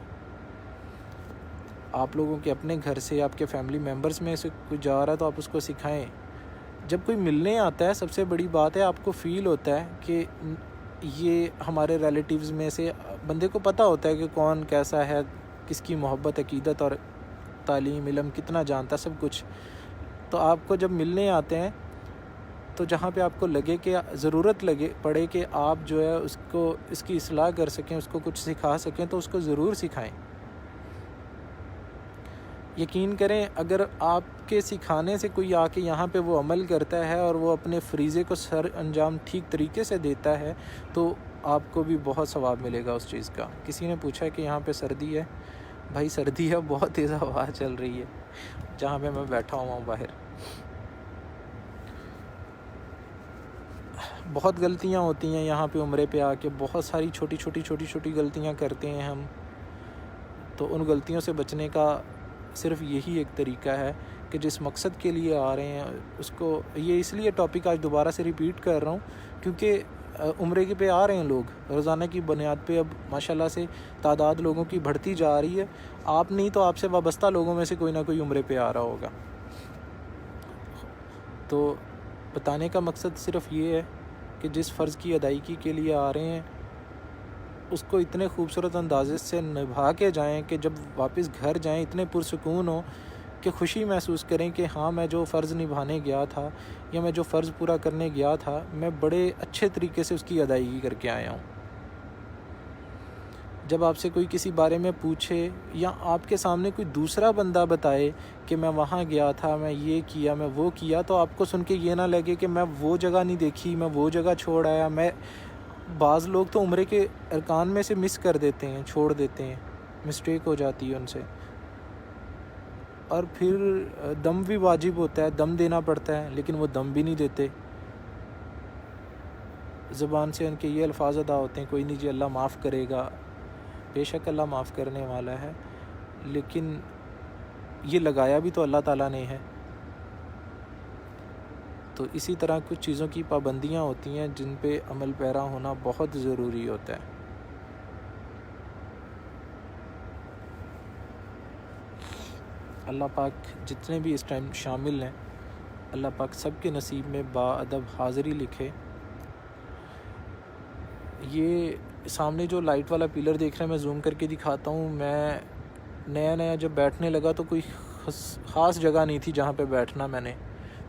آپ لوگوں کے اپنے گھر سے، آپ کے فیملی ممبرز میں سے کوئی جا رہا ہے تو آپ اس کو سکھائیں۔ جب کوئی ملنے آتا ہے سب سے بڑی بات ہے آپ کو فیل ہوتا ہے کہ یہ ہمارے ریلیٹیوز میں سے بندے کو پتہ ہوتا ہے کہ کون کیسا ہے، کس کی محبت، عقیدت اور تعلیم، علم کتنا جانتا ہے، سب کچھ۔ تو آپ کو جب ملنے آتے ہیں تو جہاں پہ آپ کو لگے کہ ضرورت پڑے کہ آپ جو ہے اس کی اصلاح کر سکیں، اس کو کچھ سکھا سکیں، تو اس کو ضرور سکھائیں۔ یقین کریں اگر آپ کے سکھانے سے کوئی آ کے یہاں پہ وہ عمل کرتا ہے اور وہ اپنے فریضے کو سر انجام ٹھیک طریقے سے دیتا ہے تو آپ کو بھی بہت ثواب ملے گا اس چیز کا۔ کسی نے پوچھا کہ یہاں پہ سردی ہے، بھائی سردی ہے، بہت تیز ہوا چل رہی ہے جہاں پہ میں بیٹھا ہوا ہوں باہر۔ بہت غلطیاں ہوتی ہیں یہاں پہ عمرے پہ آ کے، بہت ساری چھوٹی چھوٹی غلطیاں کرتے ہیں ہم. تو ان غلطیوں سے بچنے کا صرف یہی ایک طریقہ ہے کہ جس مقصد کے لیے آ رہے ہیں اس کو، یہ اس لیے ٹاپک آج دوبارہ سے ریپیٹ کر رہا ہوں کیونکہ عمرے کے پہ آ رہے ہیں لوگ روزانہ کی بنیاد پہ. اب ماشاءاللہ سے تعداد لوگوں کی بڑھتی جا رہی ہے. آپ نہیں تو آپ سے وابستہ لوگوں میں سے کوئی نہ کوئی عمرے پہ آ رہا ہوگا. تو بتانے کا مقصد صرف یہ ہے کہ جس فرض کی ادائیگی کے لیے آ رہے ہیں اس کو اتنے خوبصورت اندازے سے نبھا کے جائیں کہ جب واپس گھر جائیں اتنے پرسکون ہو کہ خوشی محسوس کریں کہ ہاں میں جو فرض نبھانے گیا تھا یا میں جو فرض پورا کرنے گیا تھا میں بڑے اچھے طریقے سے اس کی ادائیگی کر کے آیا ہوں. جب آپ سے کوئی کسی بارے میں پوچھے یا آپ کے سامنے کوئی دوسرا بندہ بتائے کہ میں وہاں گیا تھا، میں یہ کیا، میں وہ کیا، تو آپ کو سن کے یہ نہ لگے کہ میں وہ جگہ نہیں دیکھی، میں وہ جگہ چھوڑ آیا. بعض لوگ تو عمرے کے ارکان میں سے مس کر دیتے ہیں، چھوڑ دیتے ہیں، مسٹیک ہو جاتی ہے ان سے. اور پھر دم بھی واجب ہوتا ہے، دم دینا پڑتا ہے، لیکن وہ دم بھی نہیں دیتے. زبان سے ان کے یہ الفاظ ادا ہوتے ہیں، کوئی نہیں جی اللہ معاف کرے گا. بے شک اللہ معاف کرنے والا ہے، لیکن یہ لگایا بھی تو اللہ تعالیٰ نے ہے. تو اسی طرح کچھ چیزوں کی پابندیاں ہوتی ہیں جن پہ عمل پیرا ہونا بہت ضروری ہوتا ہے. اللہ پاک جتنے بھی اس ٹائم شامل ہیں، اللہ پاک سب کے نصیب میں باادب حاضری لکھے. یہ سامنے جو لائٹ والا پلر دیکھ رہے ہیں، میں زوم کر کے دکھاتا ہوں. میں نیا جب بیٹھنے لگا تو کوئی خاص جگہ نہیں تھی جہاں پہ بیٹھنا میں نے،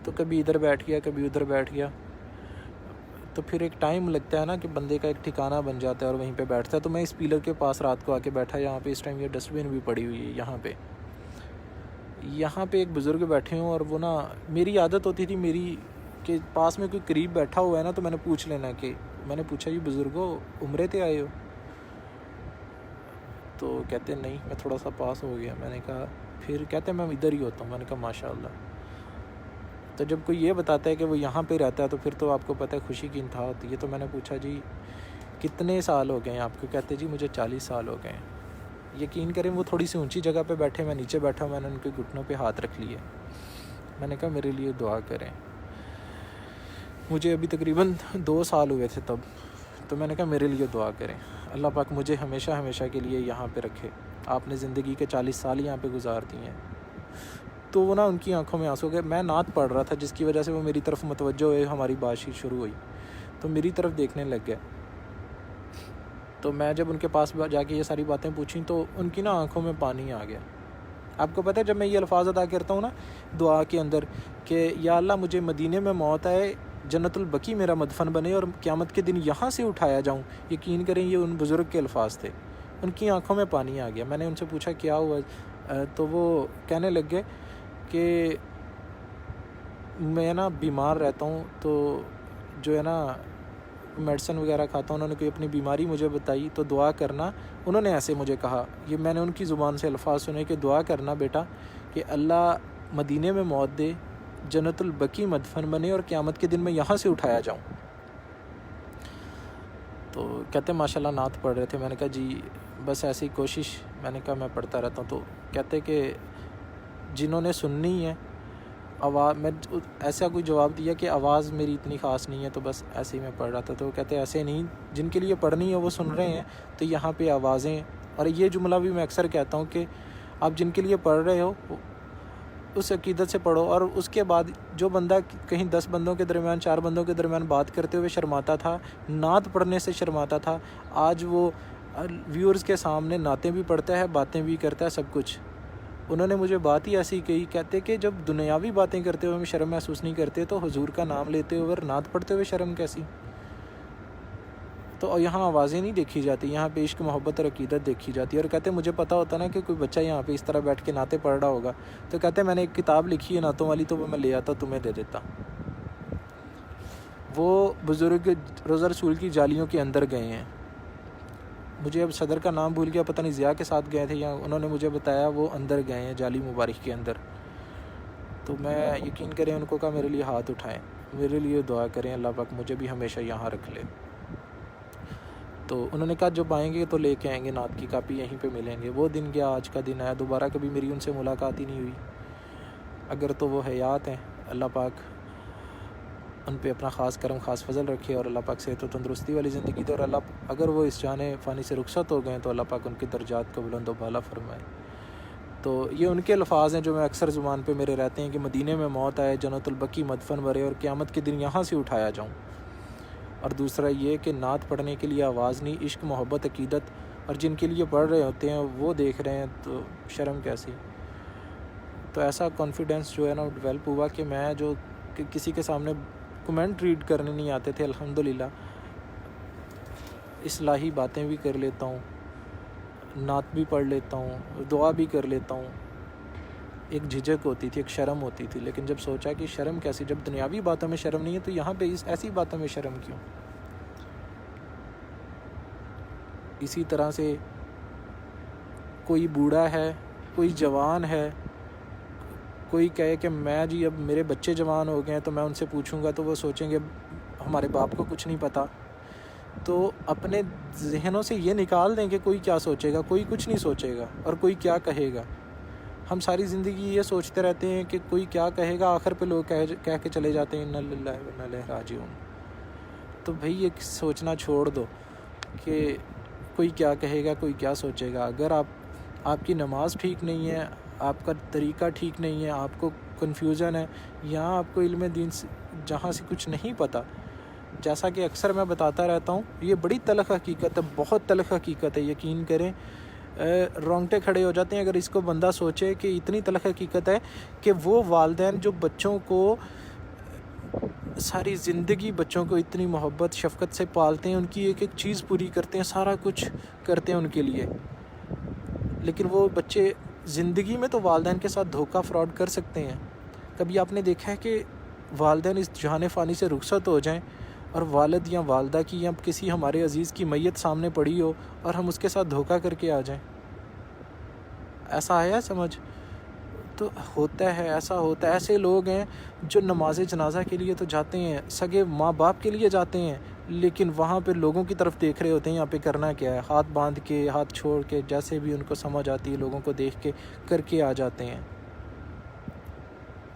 تو کبھی ادھر بیٹھ گیا، کبھی ادھر بیٹھ گیا. تو پھر ایک ٹائم لگتا ہے نا کہ بندے کا ایک ٹھکانہ بن جاتا ہے اور وہیں پہ بیٹھتا ہے. تو میں اس پلر کے پاس رات کو آ کے بیٹھا. یہاں پہ اس ٹائم یہ ڈسٹ بن بھی پڑی ہوئی ہے. یہاں پہ ایک بزرگ بیٹھے ہوں، اور وہ نا میری عادت ہوتی تھی میری کہ پاس میں کوئی قریب بیٹھا ہوا ہے نا تو میں نے پوچھ لینا کہ میں نے پوچھا یہ بزرگو عمرے تے آئے ہو؟ تو کہتے نہیں، میں تھوڑا سا پاس ہو گیا. میں نے کہا پھر کہتے میں ادھر ہی ہوتا ہوں. میں نے کہا ماشاءاللہ. تو جب کوئی یہ بتاتا ہے کہ وہ یہاں پہ رہتا ہے تو پھر تو آپ کو پتہ ہے خوشی کی انتہا ہوتی ہے. تو میں نے پوچھا جی کتنے سال ہو گئے ہیں آپ کو؟ کہتے جی مجھے 40 سال ہو گئے ہیں. یقین کریں وہ تھوڑی سی اونچی جگہ پہ بیٹھے، میں نیچے بیٹھا ہوں. میں نے ان کے گھٹنوں پہ ہاتھ رکھ لیے. میں نے کہا میرے لیے دعا کریں. مجھے ابھی تقریباً 2 سال ہوئے تھے تب. تو میں نے کہا میرے لیے دعا کریں، اللہ پاک مجھے ہمیشہ کے لیے یہاں پہ رکھے. آپ نے زندگی کے 40 سال یہاں پہ گزار دیے ہیں. تو وہ نا ان کی آنکھوں میں آنسو گئے. میں نعت پڑھ رہا تھا جس کی وجہ سے وہ میری طرف متوجہ ہوئے. ہماری بات چیت شروع ہوئی تو میری طرف دیکھنے لگ گئے. تو میں جب ان کے پاس جا کے یہ ساری باتیں پوچھیں تو ان کی نا آنکھوں میں پانی آ گیا. آپ کو پتہ ہے جب میں یہ الفاظ ادا کرتا ہوں نا دعا کے اندر کہ یا اللہ مجھے مدینے میں موت آئے، جنت البقیع میرا مدفن بنے اور قیامت کے دن یہاں سے اٹھایا جاؤں، یقین کریں یہ ان بزرگ کے الفاظ تھے. ان کی آنکھوں میں پانی آ گیا. میں نے ان سے پوچھا کیا ہوا؟ تو وہ کہنے لگ گئے کہ میں نا بیمار رہتا ہوں، تو جو ہے نا میڈیسن وغیرہ کھاتا ہوں. انہوں نے کوئی اپنی بیماری مجھے بتائی تو دعا کرنا. انہوں نے ایسے مجھے کہا، یہ میں نے ان کی زبان سے الفاظ سنے کہ دعا کرنا بیٹا کہ اللہ مدینے میں موت دے، جنت البقیع مدفن بنے اور قیامت کے دن میں یہاں سے اٹھایا جاؤں. تو کہتے ماشاءاللہ نعت پڑھ رہے تھے. میں نے کہا جی بس ایسی کوشش. میں نے کہا میں پڑھتا رہتا ہوں. تو کہتے کہ جنہوں نے سننی ہے آواز، میں ایسا کوئی جواب دیا کہ آواز میری اتنی خاص نہیں ہے تو بس ایسے ہی میں پڑھ رہا تھا. تو کہتے ایسے نہیں، جن کے لیے پڑھنی ہے وہ سن رہے ہیں تو یہاں پہ آوازیں. اور یہ جملہ بھی میں اکثر کہتا ہوں کہ آپ جن کے لیے پڑھ رہے ہو اس عقیدت سے پڑھو. اور اس کے بعد جو بندہ کہیں 10 بندوں کے درمیان 4 بندوں کے درمیان بات کرتے ہوئے شرماتا تھا، نعت پڑھنے سے شرماتا تھا، آج وہ ویورز کے سامنے نعتیں بھی پڑھتا ہے، باتیں بھی کرتا ہے، سب کچھ. انہوں نے مجھے بات ہی ایسی کہی، کہتے کہ جب دنیاوی باتیں کرتے ہوئے ہم شرم محسوس نہیں کرتے تو حضور کا نام لیتے ہوئے اور نعت پڑھتے ہوئے شرم کیسی؟ تو یہاں آوازیں نہیں دیکھی جاتی، یہاں پہ عشق محبت اور عقیدت دیکھی جاتی ہے. اور کہتے مجھے پتہ ہوتا نا کہ کوئی بچہ یہاں پہ اس طرح بیٹھ کے نعتیں پڑھ رہا ہوگا تو کہتے میں نے ایک کتاب لکھی ہے نعتوں والی، تو وہ میں لے آتا تمہیں دے دیتا. وہ بزرگ روضہ رسول کی جالیوں کے اندر گئے ہیں. مجھے اب صدر کا نام بھول گیا، پتہ نہیں ضیاء کے ساتھ گئے تھے یا انہوں نے مجھے بتایا وہ اندر گئے ہیں جالی مبارک کے اندر. تو میں یقین کریں ان کو کہا میرے لیے ہاتھ اٹھائیں. میرے لیے دعا کریں، اللہ پاک مجھے بھی ہمیشہ یہاں رکھ لے۔ تو انہوں نے کہا جب آئیں گے تو لے کے آئیں گے، نعت کی کاپی یہیں پہ ملیں گے۔ وہ دن گیا، آج کا دن آیا، دوبارہ کبھی میری ان سے ملاقات ہی نہیں ہوئی۔ اگر تو وہ حیات ہیں، اللہ پاک ان پہ اپنا خاص کرم، خاص فضل رکھے، اور اللہ پاک صحت و تندرستی والی زندگی دے، اور اگر وہ اس جان فانی سے رخصت ہو گئے تو اللہ پاک ان کے درجات کو بلند و بالا فرمائے۔ تو یہ ان کے الفاظ ہیں جو میں اکثر زبان پہ میرے رہتے ہیں کہ مدینے میں موت آئے، جنت البقیع مدفن برے، اور قیامت کے دن یہاں سے اٹھایا جاؤں۔ اور دوسرا یہ کہ نعت پڑھنے کے لیے آواز نہیں، عشق، محبت، عقیدت، اور جن کے لیے پڑھ رہے ہوتے ہیں وہ دیکھ رہے ہیں تو شرم کیسی۔ تو ایسا کانفیڈنس جو ہے نا ڈیولپ ہوا کہ میں جو کہ کسی کے سامنے کمنٹ ریڈ کرنے نہیں آتے تھے، الحمدللہ اصلاحی باتیں بھی کر لیتا ہوں، نعت بھی پڑھ لیتا ہوں، دعا بھی کر لیتا ہوں۔ ایک جھجک ہوتی تھی، ایک شرم ہوتی تھی، لیکن جب سوچا کہ شرم کیسی، جب دنیاوی باتوں میں شرم نہیں ہے تو یہاں پہ ایسی باتوں میں شرم کیوں؟ اسی طرح سے کوئی بوڑھا ہے، کوئی جوان ہے، کوئی کہے کہ میں جی اب میرے بچے جوان ہو گئے ہیں تو میں ان سے پوچھوں گا تو وہ سوچیں گے ہمارے باپ کو کچھ نہیں پتہ۔ تو اپنے ذہنوں سے یہ نکال دیں کہ کوئی کیا سوچے گا، کوئی کچھ نہیں سوچے گا، اور کوئی کیا کہے گا۔ ہم ساری زندگی یہ سوچتے رہتے ہیں کہ کوئی کیا کہے گا، آخر پہ لوگ کہہ کے چلے جاتے ہیں انا للہ و انا الیہ راجعون۔ تو بھئی یہ سوچنا چھوڑ دو کہ کوئی کیا کہے گا، کوئی کیا سوچے گا۔ اگر آپ کی نماز ٹھیک نہیں ہے، آپ کا طریقہ ٹھیک نہیں ہے، آپ کو کنفیوژن ہے، یہاں آپ کو علم دین جہاں سے کچھ نہیں پتہ، جیسا کہ اکثر میں بتاتا رہتا ہوں، یہ بڑی تلخ حقیقت ہے، بہت تلخ حقیقت ہے، یقین کریں رونگٹے کھڑے ہو جاتے ہیں اگر اس کو بندہ سوچے کہ اتنی تلخ حقیقت ہے کہ وہ والدین جو بچوں کو ساری زندگی بچوں کو اتنی محبت شفقت سے پالتے ہیں، ان کی ایک ایک چیز پوری کرتے ہیں، سارا کچھ کرتے ہیں ان کے لیے، لیکن وہ بچے زندگی میں تو والدین کے ساتھ دھوکہ فراڈ کر سکتے ہیں۔ کبھی آپ نے دیکھا ہے کہ والدین اس جہان فانی سے رخصت ہو جائیں اور والد یا والدہ کی یا کسی ہمارے عزیز کی میت سامنے پڑی ہو اور ہم اس کے ساتھ دھوکہ کر کے آ جائیں؟ ایسا آیا سمجھ؟ تو ہوتا ہے، ایسا ہوتا ہے۔ ایسے لوگ ہیں جو نماز جنازہ کے لیے تو جاتے ہیں، سگے ماں باپ کے لیے جاتے ہیں، لیکن وہاں پہ لوگوں کی طرف دیکھ رہے ہوتے ہیں، یہاں پہ کرنا کیا ہے، ہاتھ باندھ کے، ہاتھ چھوڑ کے، جیسے بھی ان کو سمجھ آتی ہے لوگوں کو دیکھ کے کر کے آ جاتے ہیں۔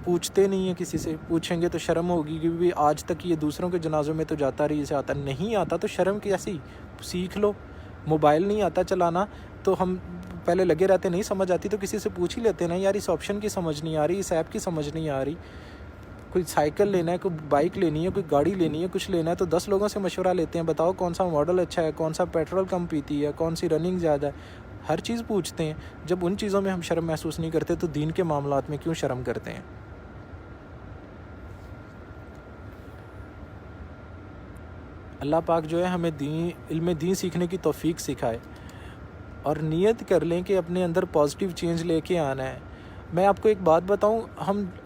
پوچھتے نہیں ہیں کسی سے، پوچھیں گے تو شرم ہوگی کہ بھی آج تک یہ دوسروں کے جنازوں میں تو جاتا رہی، اسے آتا نہیں آتا تو شرم کیسی؟ سیکھ لو۔ موبائل نہیں آتا چلانا تو ہم پہلے لگے رہتے نہیں سمجھ آتی تو کسی سے پوچھ ہی لیتے نا، یار اس آپشن کی سمجھ نہیں آ رہی، اس ایپ کی سمجھ نہیں آ رہی، کوئی سائیکل لینا ہے، کوئی بائک لینی ہے، کوئی گاڑی لینی ہے، کچھ لینا ہے تو 10 لوگوں سے مشورہ لیتے ہیں، بتاؤ کون سا ماڈل اچھا ہے، کون سا پیٹرول کم پیتی ہے، کون سی رننگ زیادہ ہے، ہر چیز پوچھتے ہیں۔ جب ان چیزوں میں ہم شرم محسوس نہیں کرتے تو دین کے معاملات میں کیوں شرم کرتے ہیں؟ اللہ پاک جو ہے ہمیں علم دین سیکھنے کی توفیق سکھائے، اور نیت کر لیں کہ اپنے اندر پازیٹیو چینج لے کے آنا ہے۔ میں آپ کو ایک بات بتاؤں،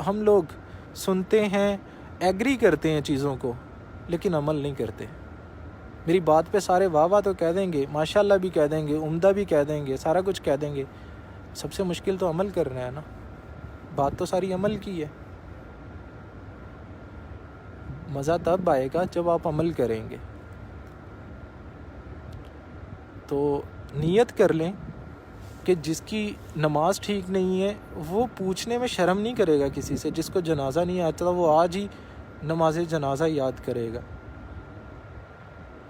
ہم لوگ سنتے ہیں، ایگری کرتے ہیں چیزوں کو، لیکن عمل نہیں کرتے۔ میری بات پہ سارے واہ واہ تو کہہ دیں گے، ماشاءاللہ بھی کہہ دیں گے، عمدہ بھی کہہ دیں گے، سارا کچھ کہہ دیں گے، سب سے مشکل تو عمل کرنا ہے نا۔ بات تو ساری عمل کی ہے۔ مزہ تب آئے گا جب آپ عمل کریں گے۔ تو نیت کر لیں کہ جس کی نماز ٹھیک نہیں ہے وہ پوچھنے میں شرم نہیں کرے گا کسی سے، جس کو جنازہ نہیں آتا وہ آج ہی نماز جنازہ یاد کرے گا،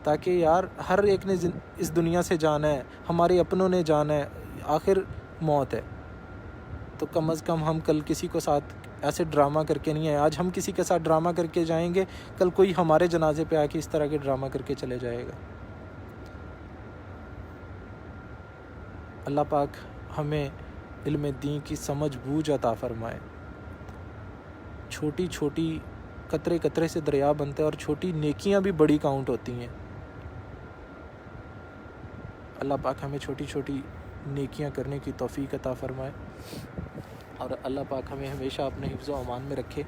تاکہ یار ہر ایک نے اس دنیا سے جانا ہے، ہمارے اپنوں نے جانا ہے، آخر موت ہے۔ تو کم از کم ہم کل کسی کو ساتھ ایسے ڈرامہ کر کے نہیں آئے، آج ہم کسی کے ساتھ ڈرامہ کر کے جائیں گے، کل کوئی ہمارے جنازے پہ آ کے اس طرح کے ڈرامہ کر کے چلے جائے گا۔ اللہ پاک ہمیں علم دین کی سمجھ بوجھ عطا فرمائے۔ چھوٹی چھوٹی قطرے قطرے سے دریا بنتے ہیں، اور چھوٹی نیکیاں بھی بڑی کاؤنٹ ہوتی ہیں۔ اللہ پاک ہمیں چھوٹی چھوٹی نیکیاں کرنے کی توفیق عطا فرمائے، اور اللہ پاک ہمیں ہمیشہ اپنے حفظ و امان میں رکھے۔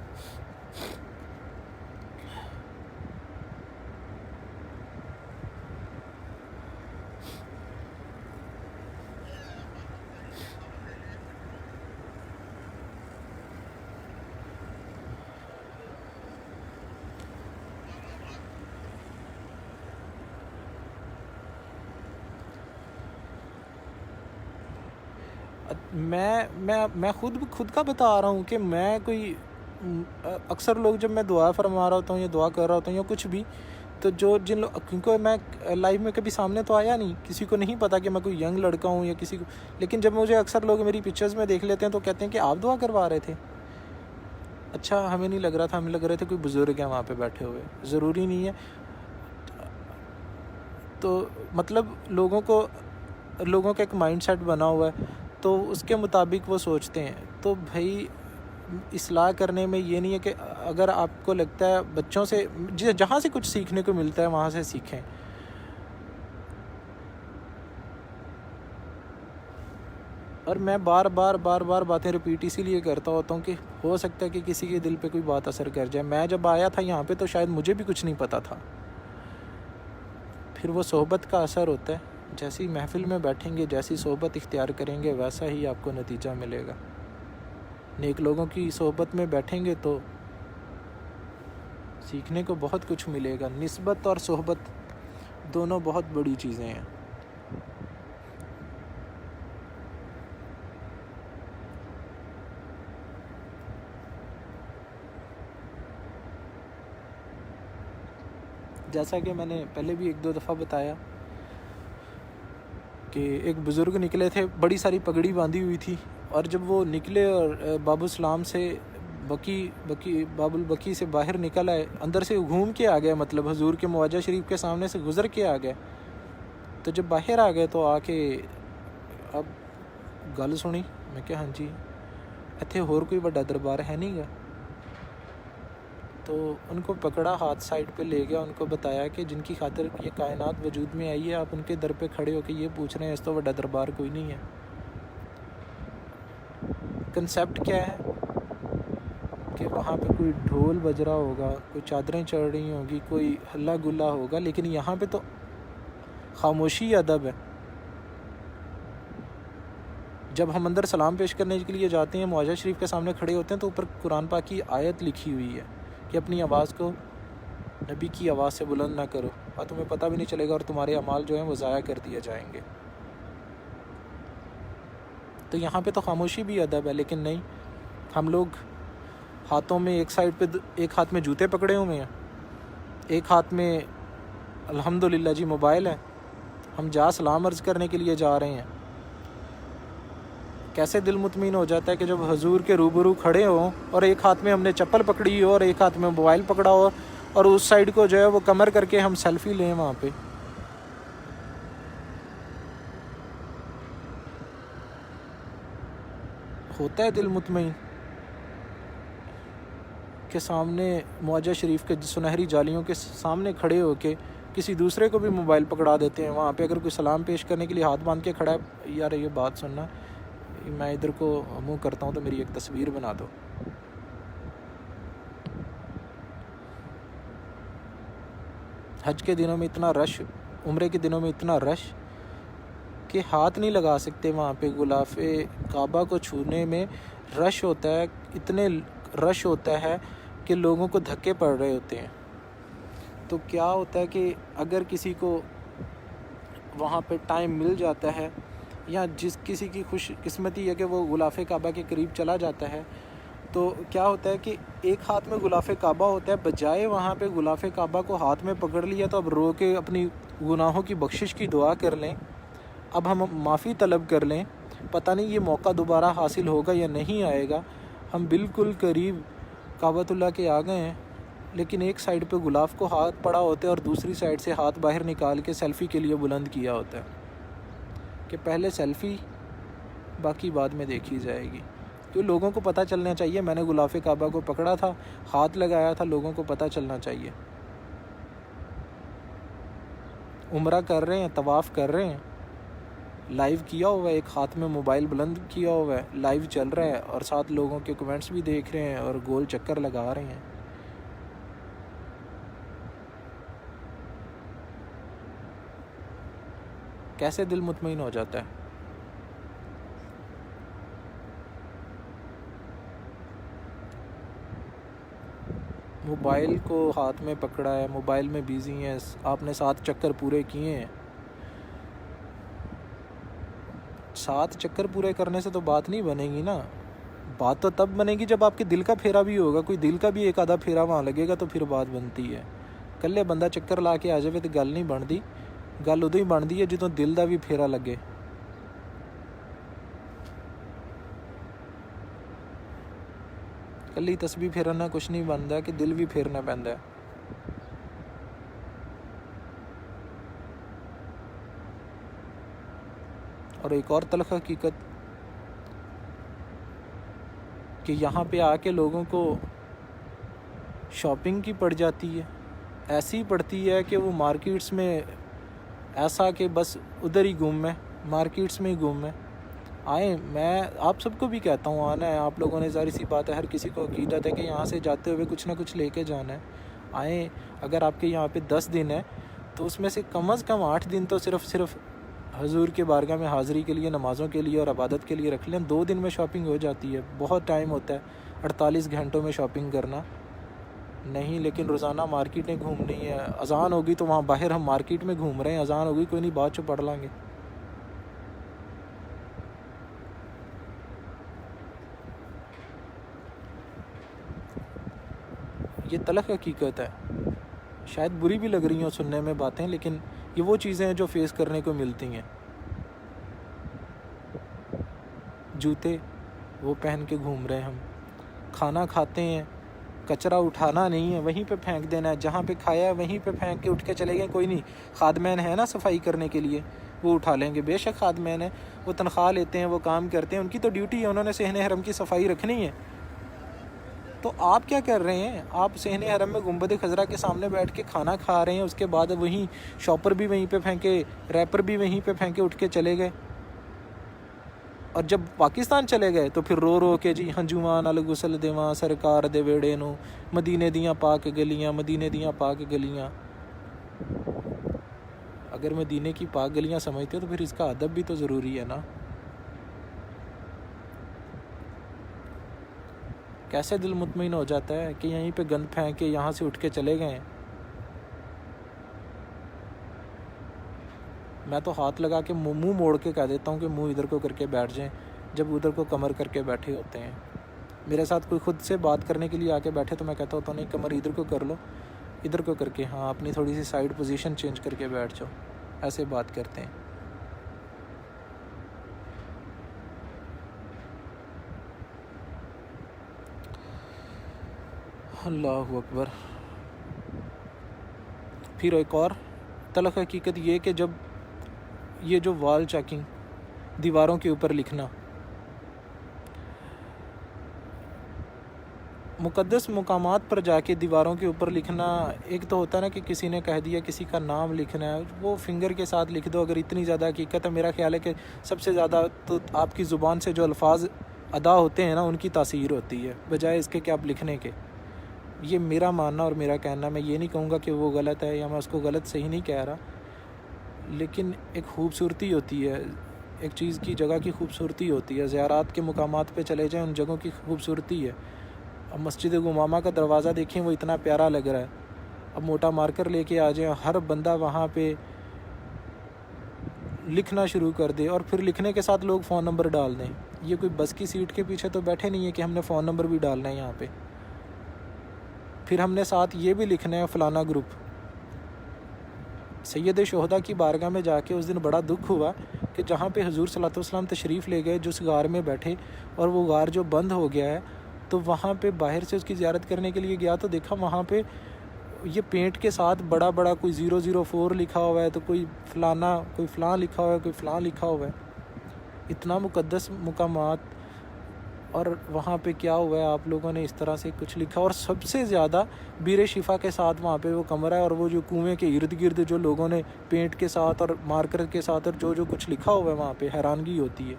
میں خود کا بتا رہا ہوں کہ میں کوئی اکثر لوگ جب میں دعا فرما رہا ہوتا ہوں یا دعا کر رہا ہوتا ہوں یا کچھ بھی، تو جن لوگ، کیونکہ میں لائف میں کبھی سامنے تو آیا نہیں، کسی کو نہیں پتا کہ میں کوئی ینگ لڑکا ہوں یا کسی کو، لیکن جب مجھے اکثر لوگ میری پکچرز میں دیکھ لیتے ہیں تو کہتے ہیں کہ آپ دعا کروا رہے تھے. اچھا، ہمیں نہیں لگ رہا تھا، ہمیں لگ رہے تھے کوئی بزرگ ہیں وہاں پہ بیٹھے ہوئے. ضروری نہیں ہے. تو مطلب لوگوں کا ایک مائنڈ سیٹ بنا ہوا ہے، تو اس کے مطابق وہ سوچتے ہیں. تو بھائی اصلاح کرنے میں یہ نہیں ہے کہ اگر آپ کو لگتا ہے بچوں سے جہاں سے کچھ سیکھنے کو ملتا ہے وہاں سے سیکھیں. اور میں بار بار باتیں ریپیٹ اسی لیے کرتا ہوتا ہوں کہ ہو سکتا ہے کہ کسی کے دل پہ کوئی بات اثر کر جائے. میں جب آیا تھا یہاں پہ تو شاید مجھے بھی کچھ نہیں پتا تھا. پھر وہ صحبت کا اثر ہوتا ہے. جیسی محفل میں بیٹھیں گے، جیسی صحبت اختیار کریں گے، ویسا ہی آپ کو نتیجہ ملے گا. نیک لوگوں کی صحبت میں بیٹھیں گے تو سیکھنے کو بہت کچھ ملے گا. نسبت اور صحبت دونوں بہت بڑی چیزیں ہیں. جیسا کہ میں نے پہلے بھی 1-2 دفعہ بتایا کہ ایک بزرگ نکلے تھے، بڑی ساری پگڑی باندھی ہوئی تھی، اور جب وہ نکلے اور باب السلام سے باب البکی سے باہر نکل آئے، اندر سے گھوم کے آ گئے، مطلب حضور کے مواجہ شریف کے سامنے سے گزر کے آ گئے. تو جب باہر آ گئے تو آ کے اب گل سنی. میں کہ ہاں جی، اتنے ہور کوئی بڑا دربار ہے نہیں گا. تو ان کو پکڑا، ہاتھ سائڈ پہ لے گیا، ان کو بتایا کہ جن کی خاطر یہ کائنات وجود میں آئی ہے، آپ ان کے در پہ کھڑے ہو کے یہ پوچھ رہے ہیں، اس تو بڑا دربار کوئی نہیں ہے. کنسیپٹ کیا ہے کہ وہاں پہ کوئی ڈھول بج رہا ہوگا، کوئی چادریں چڑھ رہی ہوں گی، کوئی ہلا گلا ہوگا، لیکن یہاں پہ تو خاموشی ادب ہے. جب ہم اندر سلام پیش کرنے کے لیے جاتے ہیں، معاذہ شریف کے سامنے کھڑے ہوتے ہیں، تو اوپر قرآن پاک کی آیت لکھی ہوئی ہے کہ اپنی آواز کو نبی کی آواز سے بلند نہ کرو، اور تمہیں پتہ بھی نہیں چلے گا، اور تمہارے اعمال جو ہیں وہ ضائع کر دیے جائیں گے. تو یہاں پہ تو خاموشی بھی ادب ہے، لیکن نہیں، ہم لوگ ہاتھوں میں ایک ہاتھ میں جوتے پکڑے ہوئے ہیں، ایک ہاتھ میں الحمدللہ جی موبائل ہے، ہم جا سلام عرض کرنے کے لیے جا رہے ہیں. کیسے دل مطمئن ہو جاتا ہے کہ جب حضور کے روبرو کھڑے ہوں اور ایک ہاتھ میں ہم نے چپل پکڑی ہو اور ایک ہاتھ میں موبائل پکڑا ہو، اور اس سائڈ کو جو ہے وہ کمر کر کے ہم سیلفی لیں وہاں پہ. ہوتا ہے دل مطمئن کہ سامنے معاذہ شریف کے سنہری جالیوں کے سامنے کھڑے ہو کے کسی دوسرے کو بھی موبائل پکڑا دیتے ہیں. وہاں پہ اگر کوئی سلام پیش کرنے کے لیے ہاتھ باندھ کے کھڑا ہے، یار یہ بات سننا، میں ادھر کو منہ کرتا ہوں تو میری ایک تصویر بنا دو. حج کے دنوں میں اتنا رش، عمرے کے دنوں میں اتنا رش کہ ہاتھ نہیں لگا سکتے. وہاں پہ غلاف کعبہ کو چھونے میں رش ہوتا ہے، اتنے رش ہوتا ہے کہ لوگوں کو دھکے پڑ رہے ہوتے ہیں. تو کیا ہوتا ہے کہ اگر کسی کو وہاں پہ ٹائم مل جاتا ہے، یا جس کسی کی خوش قسمتی ہے کہ وہ غلاف کعبہ کے قریب چلا جاتا ہے، تو کیا ہوتا ہے کہ ایک ہاتھ میں غلاف کعبہ ہوتا ہے، بجائے وہاں پہ غلاف کعبہ کو ہاتھ میں پکڑ لیا تو اب رو کے اپنی گناہوں کی بخشش کی دعا کر لیں، اب ہم معافی طلب کر لیں. پتہ نہیں یہ موقع دوبارہ حاصل ہوگا یا نہیں آئے گا. ہم بالکل قریب کعبۃ اللہ کے آ گئے ہیں، لیکن ایک سائڈ پہ غلاف کو ہاتھ پڑا ہوتا ہے اور دوسری سائڈ سے ہاتھ باہر نکال کے سیلفی کے لیے بلند کیا ہوتا ہے کہ پہلے سیلفی، باقی بعد میں دیکھی جائے گی. تو لوگوں کو پتہ چلنا چاہیے میں نے غلاف کعبہ کو پکڑا تھا، ہاتھ لگایا تھا، لوگوں کو پتہ چلنا چاہیے. عمرہ کر رہے ہیں، طواف کر رہے ہیں، لائیو کیا ہوا ہے، ایک ہاتھ میں موبائل بلند کیا ہوا ہے، لائیو چل رہا ہے، اور ساتھ لوگوں کے کمنٹس بھی دیکھ رہے ہیں اور گول چکر لگا رہے ہیں. کیسے دل مطمئن ہو جاتا ہے. موبائل کو ہاتھ میں پکڑا ہے، موبائل میں بیزی ہیں، آپ نے 7 چکر پورے کیے ہیں، 7 چکر پورے کرنے سے تو بات نہیں بنے گی نا. بات تو تب بنے گی جب آپ کے دل کا پھیرا بھی ہوگا, کوئی دل کا بھی ایک آدھا پھیرا وہاں لگے گا تو پھر بات بنتی ہے. کلے بندہ چکر لا کے آ جائے تو گل نہیں بنتی, گل ادو ہی بنتی ہے جدوں دل کا بھی پھیرا لگے. کلی تسبیح پھیرنا کچھ نہیں بنتا کہ دل بھی پھیرنا پہنتا ہے. اور ایک اور تلخ حقیقت کہ یہاں پہ آ کے لوگوں کو شاپنگ کی پڑ جاتی ہے, ایسی پڑتی ہے کہ وہ مارکیٹس میں ایسا کہ بس ادھر ہی گھوم میں, مارکیٹس میں ہی گھوم میں آئیں. میں آپ سب کو بھی کہتا ہوں آنا ہے, آپ لوگوں نے ظاہر سی بات ہے ہر کسی کو عقیدت ہے کہ یہاں سے جاتے ہوئے کچھ نہ کچھ لے کے جانا ہے. آئیں, اگر آپ کے یہاں پہ 10 دن ہے تو اس میں سے کم از کم 8 دن تو صرف حضور کے بارگاہ میں حاضری کے لیے, نمازوں کے لیے اور عبادت کے لیے رکھ لیں. 2 دن میں شاپنگ ہو جاتی ہے. بہت ٹائم ہوتا ہے 48 گھنٹوں میں شاپنگ کرنا نہیں, لیکن روزانہ مارکیٹیں گھومنی ہے. اذان ہوگی تو وہاں باہر ہم مارکیٹ میں گھوم رہے ہیں, اذان ہوگی کوئی نہیں بعد چ پڑھ لیں گے. یہ تلخ حقیقت ہے, شاید بری بھی لگ رہی ہوں سننے میں باتیں, لیکن یہ وہ چیزیں ہیں جو فیس کرنے کو ملتی ہیں. جوتے وہ پہن کے گھوم رہے ہیں ہم, کھانا کھاتے ہیں کچرا اٹھانا نہیں ہے, وہیں پہ پھینک دینا ہے. جہاں پہ کھایا ہے وہیں پہ پھینک کے اٹھ کے چلے گئے. کوئی نہیں, خادمین ہے نا صفائی کرنے کے لیے, وہ اٹھا لیں گے. بے شک خادمین ہیں, وہ تنخواہ لیتے ہیں, وہ کام کرتے ہیں, ان کی تو ڈیوٹی ہے, انہوں نے صحن حرم کی صفائی رکھنی ہے. تو آپ کیا کر رہے ہیں؟ آپ صحن حرم میں گنبد خضرا کے سامنے بیٹھ کے کھانا کھا رہے ہیں, اس کے بعد وہیں شاپر بھی وہیں پہ پھینکے, ریپر بھی وہیں پہ پھینکے اٹھ کے چلے گئے. اور جب پاکستان چلے گئے تو پھر رو رو کے جی ہنجواں نال غسل دیواں سرکار دے ویڑے نو, مدینے دیاں پاک گلیاں, مدینے دیاں پاک گلیاں. اگر مدینے کی پاک گلیاں سمجھتے ہو تو پھر اس کا ادب بھی تو ضروری ہے نا. کیسے دل مطمئن ہو جاتا ہے کہ یہیں پہ گند پھینک کے یہاں سے اٹھ کے چلے گئے ہیں. میں تو ہاتھ لگا کے منہ موڑ کے کہہ دیتا ہوں کہ منہ ادھر کو کر کے بیٹھ جائیں جب ادھر کو کمر کر کے بیٹھے ہوتے ہیں. میرے ساتھ کوئی خود سے بات کرنے کے لیے آ کے بیٹھے تو میں کہتا ہوتا ہوں نہیں, کمر ادھر کو کر لو, ادھر کو کر کے ہاں اپنی تھوڑی سی سائڈ پوزیشن چینج کر کے بیٹھ جاؤ. ایسے بات کرتے ہیں. اللہ اکبر. پھر ایک اور تلخ حقیقت یہ کہ جب یہ جو وال چیکنگ, دیواروں کے اوپر لکھنا, مقدس مقامات پر جا کے دیواروں کے اوپر لکھنا, ایک تو ہوتا ہے نا کہ کسی نے کہہ دیا کسی کا نام لکھنا ہے, وہ فنگر کے ساتھ لکھ دو. اگر اتنی زیادہ حقیقت ہے, میرا خیال ہے کہ سب سے زیادہ تو آپ کی زبان سے جو الفاظ ادا ہوتے ہیں نا ان کی تاثیر ہوتی ہے بجائے اس کے کہ آپ لکھنے کے. یہ میرا ماننا اور میرا کہنا, میں یہ نہیں کہوں گا کہ وہ غلط ہے یا میں اس کو غلط صحیح نہیں کہہ رہا, لیکن ایک خوبصورتی ہوتی ہے, ایک چیز کی جگہ کی خوبصورتی ہوتی ہے. زیارات کے مقامات پہ چلے جائیں, ان جگہوں کی خوبصورتی ہے. اب مسجد گمامہ کا دروازہ دیکھیں, وہ اتنا پیارا لگ رہا ہے. اب موٹا مارکر لے کے آ جائیں, ہر بندہ وہاں پہ لکھنا شروع کر دے, اور پھر لکھنے کے ساتھ لوگ فون نمبر ڈال دیں. یہ کوئی بس کی سیٹ کے پیچھے تو بیٹھے نہیں ہے کہ ہم نے فون نمبر بھی ڈالنا ہے یہاں پہ. پھر ہم نے ساتھ یہ بھی لکھنا ہے فلانا گروپ. سید شہداء کی بارگاہ میں جا کے اس دن بڑا دکھ ہوا کہ جہاں پہ حضور صلی اللہ علیہ وسلم تشریف لے گئے, جس غار میں بیٹھے, اور وہ غار جو بند ہو گیا ہے, تو وہاں پہ باہر سے اس کی زیارت کرنے کے لیے گیا تو دیکھا وہاں پہ یہ پینٹ کے ساتھ بڑا بڑا کوئی 004 لکھا ہوا ہے, تو کوئی فلانا کوئی فلاں لکھا ہوا ہے, کوئی فلاں لکھا ہوا ہے. اتنا مقدس مقامات, اور وہاں پہ کیا ہوا ہے, آپ لوگوں نے اس طرح سے کچھ لکھا. اور سب سے زیادہ بیر شفا کے ساتھ وہاں پہ وہ کمرہ ہے, اور وہ جو کنویں کے ارد گرد جو لوگوں نے پینٹ کے ساتھ اور مارکر کے ساتھ اور جو کچھ لکھا ہوا ہے وہاں پہ, حیرانگی ہوتی ہے.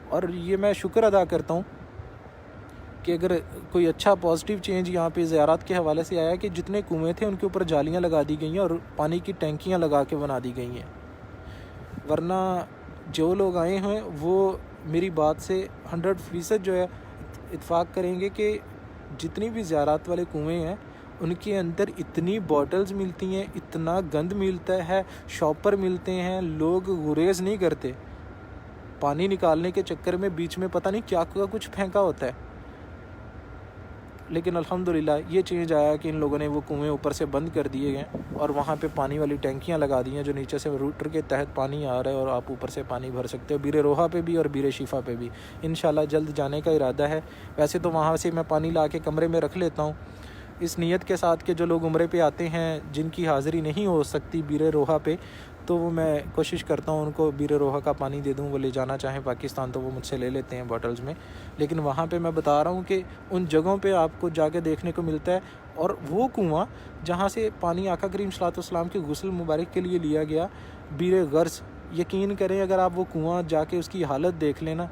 اور یہ میں شکر ادا کرتا ہوں کہ اگر کوئی اچھا پازیٹیو چینج یہاں پہ زیارات کے حوالے سے آیا کہ جتنے کنویں تھے ان کے اوپر جالیاں لگا دی گئی ہیں اور پانی کی ٹینکیاں لگا کے بنا دی گئی ہیں. ورنہ جو لوگ آئے ہیں وہ میری بات سے 100% جو ہے اتفاق کریں گے کہ جتنی بھی زیارات والے کنویں ہیں ان کے اندر اتنی بوٹلز ملتی ہیں، اتنا گند ملتا ہے، شاپر ملتے ہیں، لوگ گریز نہیں کرتے، پانی نکالنے کے چکر میں بیچ میں پتہ نہیں کیا کچھ پھینکا ہوتا ہے۔ لیکن الحمدللہ یہ چینج آیا کہ ان لوگوں نے وہ کنویں اوپر سے بند کر دیے گئے اور وہاں پہ پانی والی ٹینکیاں لگا دی ہیں جو نیچے سے روٹر کے تحت پانی آ رہا ہے اور آپ اوپر سے پانی بھر سکتے ہو، بیر روحا پہ بھی اور بیر شفا پہ بھی۔ انشاءاللہ جلد جانے کا ارادہ ہے۔ ویسے تو وہاں سے میں پانی لا کے کمرے میں رکھ لیتا ہوں اس نیت کے ساتھ کہ جو لوگ عمرے پہ آتے ہیں جن کی حاضری نہیں ہو سکتی بیر روحا پہ، تو وہ میں کوشش کرتا ہوں ان کو بیر روحا کا پانی دے دوں، وہ لے جانا چاہیں پاکستان تو وہ مجھ سے لے لیتے ہیں باٹلز میں۔ لیکن وہاں پہ میں بتا رہا ہوں کہ ان جگہوں پہ آپ کو جا کے دیکھنے کو ملتا ہے، اور وہ کنواں جہاں سے پانی آقا کریم صلی اللہ علیہ وسلم کے غسل مبارک کے لیے لیا گیا، بیر غرض، یقین کریں اگر آپ وہ کنواں جا کے اس کی حالت دیکھ لینا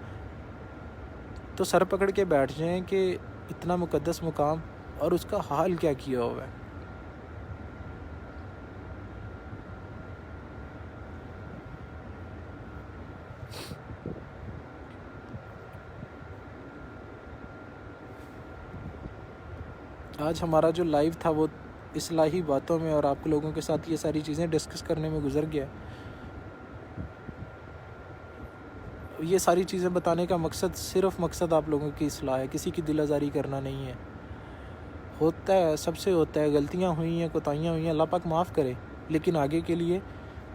تو سر پکڑ کے بیٹھ جائیں کہ اتنا مقدس مقام اور اس کا حال کیا کیا ہوا ہے۔ آج ہمارا جو لائیو تھا وہ اصلاحی باتوں میں اور آپ لوگوں کے ساتھ یہ ساری چیزیں ڈسکس کرنے میں گزر گیا۔ یہ ساری چیزیں بتانے کا صرف مقصد آپ لوگوں کی اصلاح ہے، کسی کی دل آزاری کرنا نہیں ہے۔ ہوتا ہے، سب سے ہوتا ہے، غلطیاں ہوئی ہیں، کوتاہیاں ہوئی ہیں، اللہ پاک معاف کرے، لیکن آگے کے لیے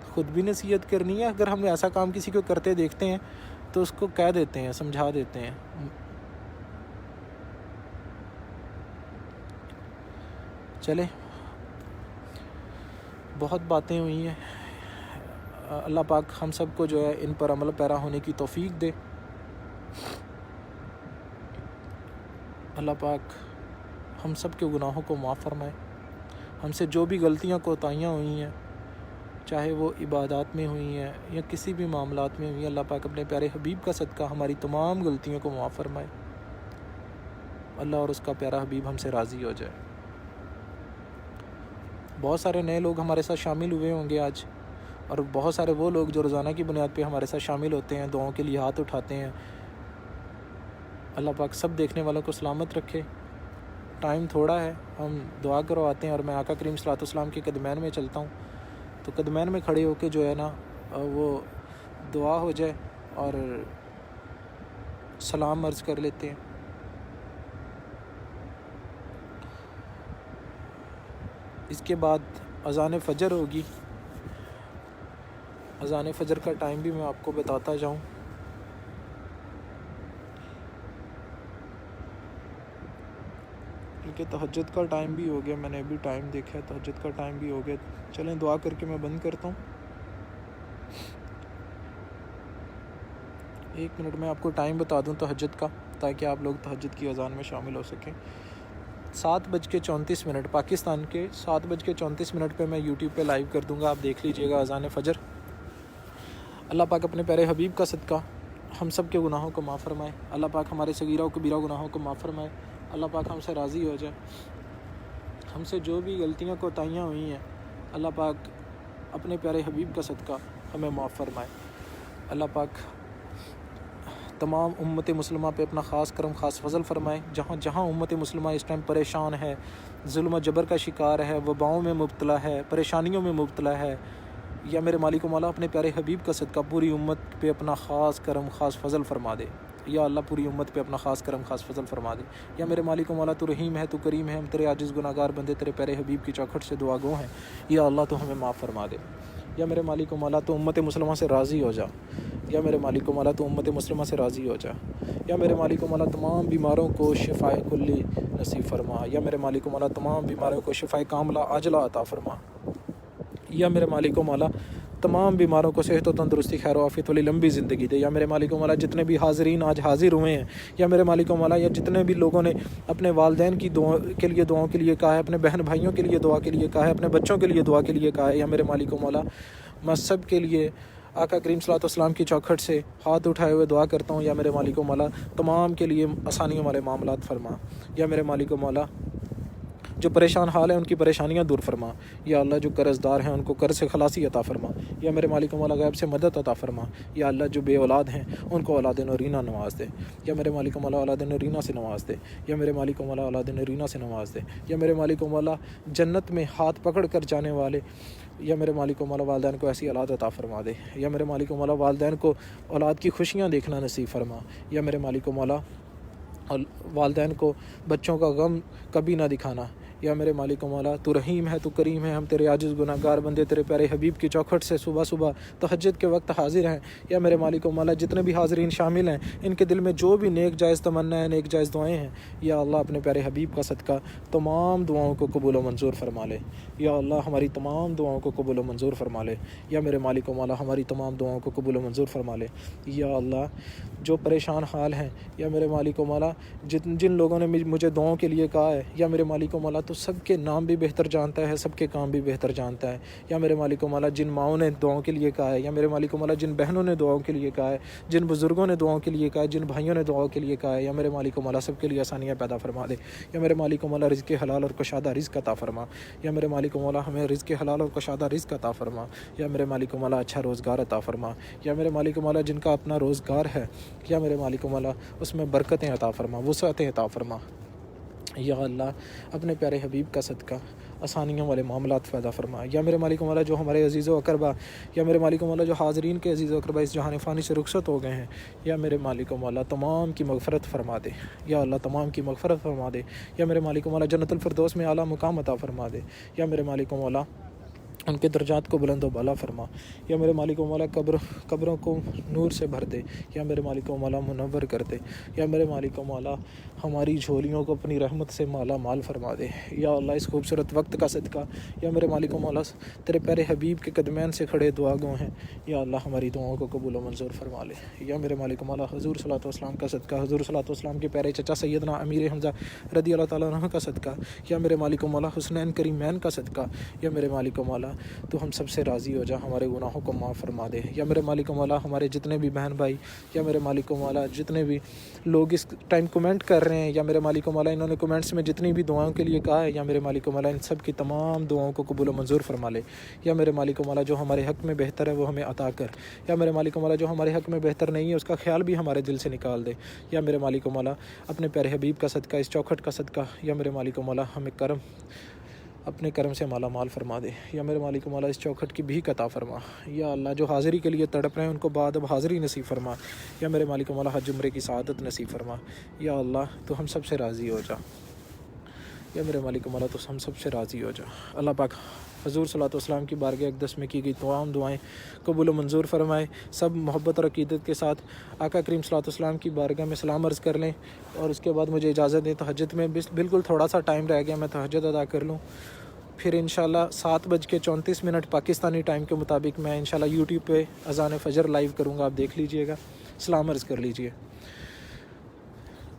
خود بھی نصیحت کرنی ہے۔ اگر ہم ایسا کام کسی کو کرتے دیکھتے ہیں تو اس کو کہہ دیتے ہیں، سمجھا دیتے ہیں۔ چلیں، بہت باتیں ہوئی ہیں، اللہ پاک ہم سب کو جو ہے ان پر عمل پیرا ہونے کی توفیق دے۔ اللہ پاک ہم سب کے گناہوں کو معاف فرمائے۔ ہم سے جو بھی غلطیاں کوتاہیاں ہوئی ہیں، چاہے وہ عبادات میں ہوئی ہیں یا کسی بھی معاملات میں ہوئی ہیں، اللہ پاک اپنے پیارے حبیب کا صدقہ ہماری تمام غلطیوں کو معاف فرمائے۔ اللہ اور اس کا پیارا حبیب ہم سے راضی ہو جائے۔ بہت سارے نئے لوگ ہمارے ساتھ شامل ہوئے ہوں گے آج، اور بہت سارے وہ لوگ جو روزانہ کی بنیاد پہ ہمارے ساتھ شامل ہوتے ہیں، دعاؤں کے لیے ہاتھ اٹھاتے ہیں۔ اللہ پاک سب دیکھنے والوں کو سلامت رکھے۔ ٹائم تھوڑا ہے، ہم دعا کرواتے ہیں اور میں آقا کریم صلی اللہ علیہ وسلم کے قدمین میں چلتا ہوں، تو قدمین میں کھڑے ہو کے جو ہے نا وہ دعا ہو جائے اور سلام عرض کر لیتے ہیں۔ اس کے بعد اذان فجر ہوگی۔ اذان فجر کا ٹائم بھی میں آپ کو بتاتا جاؤں۔ کیونکہ تہجد کا ٹائم بھی ہو گیا، میں نے ابھی ٹائم دیکھا ہے، تہجد کا ٹائم بھی ہو گیا۔ چلیں دعا کر کے میں بند کرتا ہوں۔ 1 منٹ میں آپ کو ٹائم بتا دوں تہجد کا، تاکہ آپ لوگ تہجد کی اذان میں شامل ہو سکیں۔ 7:34 پاکستان کے 7:34 پہ میں یوٹیوب پہ لائیو کر دوں گا، آپ دیکھ لیجئے گا اذان فجر۔ اللہ پاک اپنے پیارے حبیب کا صدقہ ہم سب کے گناہوں کو معاف فرمائے۔ اللہ پاک ہمارے صغیرہ و کبیرہ گناہوں کو معاف فرمائے۔ اللہ پاک ہم سے راضی ہو جائے۔ ہم سے جو بھی غلطیاں کوتاہیاں ہوئی ہیں، اللہ پاک اپنے پیارے حبیب کا صدقہ ہمیں معاف فرمائے۔ اللہ پاک تمام امت مسلمہ پہ اپنا خاص کرم، خاص فضل فرمائے۔ جہاں جہاں امت مسلمہ اس ٹائم پریشان ہے، ظلم و جبر کا شکار ہے، وباؤں میں مبتلا ہے، پریشانیوں میں مبتلا ہے، یا میرے مالک و مولا اپنے پیارے حبیب کا صدقہ پوری امت پہ اپنا خاص کرم، خاص فضل فرما دے۔ یا اللہ پوری امت پہ اپنا خاص کرم، خاص فضل فرما دے۔ یا میرے مالک و مولا تو رحیم ہے، تو کریم ہے، ہم تیرے عاجز گناہگار بندے تیرے پیارے حبیب کی چوکھٹ سے دعا گو ہیں۔ یا اللہ تو ہمیں معاف فرما دے۔ یا میرے مالک و مولا تو امت مسلمہ سے راضی ہو جا۔ یا میرے مالک و مولا تو امت مسلمہ سے راضی ہو جا۔ یا میرے مالک و مولا تمام بیماروں کو شفائے کلی نصیب فرما۔ یا میرے مالک و مولا تمام بیماروں کو شفائے کاملہ عاجلہ عطا فرما۔ یا میرے مالک و مولا تمام بیماروں کو صحت و تندرستی، خیر و عافیت والی لمبی زندگی دے۔ یا میرے مالک و مولا جتنے بھی حاضرین آج حاضر ہوئے ہیں، یا میرے مالک و مولا یا جتنے بھی لوگوں نے اپنے والدین کی دعاؤں کے لیے کہا ہے، اپنے بہن بھائیوں کے لیے دعا کے لیے کہا ہے، اپنے بچوں کے لیے دعا کے لیے کہا ہے، یا میرے مالک و مولا میں سب کے لیے آقا کریم صلی اللہ علیہ وسلم کی چوکھٹ سے ہاتھ اٹھائے ہوئے دعا کرتا ہوں۔ یا میرے مالک و مولا تمام کے لیے آسانیوں والے معاملات فرما۔ یا میرے مالک و مولا جو پریشان حال ہیں ان کی پریشانیاں دور فرما. یا اللہ جو قرض دار ہیں ان کو قرض سے خلاصی عطا فرما. یا میرے مالک و مولا غیب سے مدد عطا فرما. یا اللہ جو بے اولاد ہیں ان کو اولاد نورینہ نواز دے. یا میرے مالک و مولا اولاد نورینہ سے نواز دے. یا میرے مالک و مولا اولاد نورینہ سے نواز دے. یا میرے مالک و مولا جنت میں ہاتھ پکڑ کر جانے والے یا میرے مالک و مولا والدین کو ایسی اولاد عطا فرما دے. یا میرے مالک و مولا والدین کو اولاد کی خوشیاں دیکھنا نصیب فرما. یا میرے مالک و مولا والدین کو بچوں کا غم کبھی نہ دکھانا. یا میرے مالک و مولا تو رحیم ہے، تو کریم ہے، ہم تیرے عاجز گناہ گار بندے تیرے پیارے حبیب کی چوکھٹ سے صبح صبح تہجد کے وقت حاضر ہیں. یا میرے مالک و مولا جتنے بھی حاضرین شامل ہیں ان کے دل میں جو بھی نیک جائز تمنا ہے، نیک جائز دعائیں ہیں، یا اللہ اپنے پیارے حبیب کا صدقہ تمام دعاؤں کو قبول و منظور فرما لے. یا اللہ ہماری تمام دعاؤں کو قبول و منظور فرما لے. یا میرے مالک و مولا ہماری تمام دعاؤں کو قبول و منظور فرما لے. یا اللہ جو پریشان حال ہیں یا میرے مالک و مولا جن لوگوں نے مجھے دعاؤں کے لیے کہا ہے، یا میرے مالک و مولا تو سب کے نام بھی بہتر جانتا ہے، سب کے کام بھی بہتر جانتا ہے. یا میرے مالک و مولا جن ماؤں نے دعاؤں کے لیے کہا ہے، یا میرے مالک و مولا جن بہنوں نے دعاؤں کے لیے کہا ہے، جن بزرگوں نے دعاؤں کے لیے کہا ہے، جن بھائیوں نے دعاؤں کے لیے کہا ہے، یا میرے مالک و مولا سب کے لیے آسانیاں پیدا فرما دے. یا میرے مالک و مولا رزق حلال اور کشادہ رزق عطا فرما. یا میرے مالک و مولا ہمیں رزق حلال اور کشادہ رزق عطا فرما. یا میرے مالک و مولا اچھا روزگار عطا فرما. یا میرے مالک و مولا جن کا اپنا روزگار ہے، یا میرے مالک و مولا اس میں برکتیں عطا فرما، وسعتیں عطا فرما. یا اللہ اپنے پیارے حبیب کا صدقہ آسانیوں والے معاملات پیدا فرما. یا میرے مالک و مولا جو ہمارے عزیز و اقربا، یا میرے مالک و مولا جو حاضرین کے عزیز و اقربا اس جہان فانی سے رخصت ہو گئے ہیں، یا میرے مالک و مولا تمام کی مغفرت فرما دے. یا اللہ تمام کی مغفرت فرما دے. یا میرے مالک و مولا جنت الفردوس میں اعلیٰ مقام عطا فرما دے. یا میرے مالک و مولا ان کے درجات کو بلند و بالا فرما. یا میرے مالک و مولا قبروں کو نور سے بھر دے. یا میرے مالک و مولا منور کر دے. یا میرے مالک و مولا ہماری جھولیوں کو اپنی رحمت سے مالا مال فرما دے. یا اللہ اس خوبصورت وقت کا صدقہ یا میرے مالک و مولا تیرے پیارے حبیب کے قدمین سے کھڑے دعا گو ہیں، یا اللہ ہماری دعاؤں کو قبول و منظور فرما لے. یا میرے مالک و مولا حضور صلی اللہ علیہ وسلم کا صدقہ، حضور صلی اللہ علیہ وسلم کے پیارے چچا سیدنا امیر حمزہ رضی اللہ تعالیٰ عنہ کا صدقہ، یا میرے مالک و مولا حسنین کریمین کا صدقہ. یا میرے مالک و مولا تو ہم سب سے راضی ہو جا، ہمارے گناہوں کو معاف فرما دے. یا میرے مالک و مولا ہمارے جتنے بھی بہن بھائی، یا میرے مالک و مولا جتنے بھی لوگ اس ٹائم کمنٹ کر رہے ہیں، یا میرے مالک و مولا انہوں نے کمنٹس میں جتنی بھی دعاؤں کے لیے کہا ہے، یا میرے مالک و مولا ان سب کی تمام دعاؤں کو قبول و منظور فرما لے. یا میرے مالک و مولا جو ہمارے حق میں بہتر ہے وہ ہمیں عطا کر. یا میرے مالک و مولا جو ہمارے حق میں بہتر نہیں ہے اس کا خیال بھی ہمارے دل سے نکال دے. یا میرے مالک و مولا اپنے پیارے حبیب کا صدقہ، اس چوکھٹ کا صدقہ، یا میرے مالک و مولا ہمیں اپنے کرم سے مالا مال فرما دے. یا میرے مالک و مولا اس چوکھٹ کی بھی عطا فرما. یا اللہ جو حاضری کے لیے تڑپ رہے ہیں ان کو بعد اب حاضری نصیب فرما. یا میرے مالک و مولا حج عمرے کی سعادت نصیب فرما. یا اللہ تو ہم سب سے راضی ہو جا. یا میرے مالک و مولا تو ہم سب سے راضی ہو جا. اللہ پاک حضور صلی اللہ علیہ وسلم کی بارگاہ اقدس میں کی گئی تمام دعائیں قبول و منظور فرمائے. سب محبت اور عقیدت کے ساتھ آقا کریم صلی اللہ علیہ وسلم کی بارگاہ میں سلام عرض کر لیں، اور اس کے بعد مجھے اجازت دیں. تہجد میں بالکل تھوڑا سا ٹائم رہ گیا، میں تہجد ادا کر لوں. پھر انشاءاللہ 7:34 پاکستانی ٹائم کے مطابق میں انشاءاللہ یوٹیوب پہ اذان فجر لائیو کروں گا، آپ دیکھ لیجئے گا. سلام عرض کر لیجئے.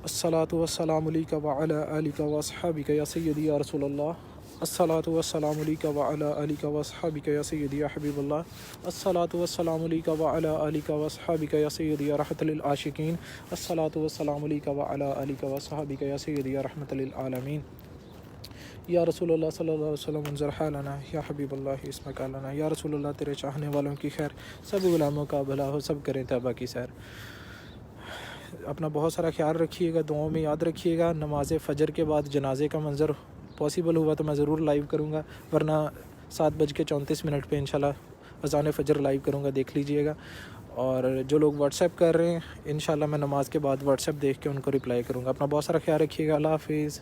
الصلاۃ والسلام علیک وعلی آلک واصحابک یا سیدی یا رسول اللہ. الصلاۃ والسلام علیک وعلی آلک واصحابک یا سیدی یا حبیب اللہ. الصلاۃ والسلام علیک وعلی آلک واصحابک یا سیدی یا رحمۃ للعاشقین. الصلاۃ والسلام علیک وعلی آلک واصحابک یا سیدی یا رحمۃ للعالمین. یا رسول اللہ صلی اللہ علیہ وسلم انظر حالنا، یا حبیب اللہ اسمک لنا. یا رسول اللہ تیرے چاہنے والوں کی خیر، سب غلاموں کا بھلا ہو، سب کریں توبہ کی سیر. اپنا بہت سارا خیال رکھیے گا، دعاؤں میں یاد رکھیے گا. نماز فجر کے بعد جنازے کا منظر پاسبل ہوا تو میں ضرور لائیو کروں گا، ورنہ 7:34 پہ انشاءاللہ اذان فجر لائیو کروں گا، دیکھ لیجئے گا. اور جو لوگ واٹس ایپ کر رہے ہیں انشاءاللہ میں نماز کے بعد واٹس ایپ دیکھ کے ان کو رپلائی کروں گا. اپنا بہت سارا خیال رکھیے گا. اللہ حافظ.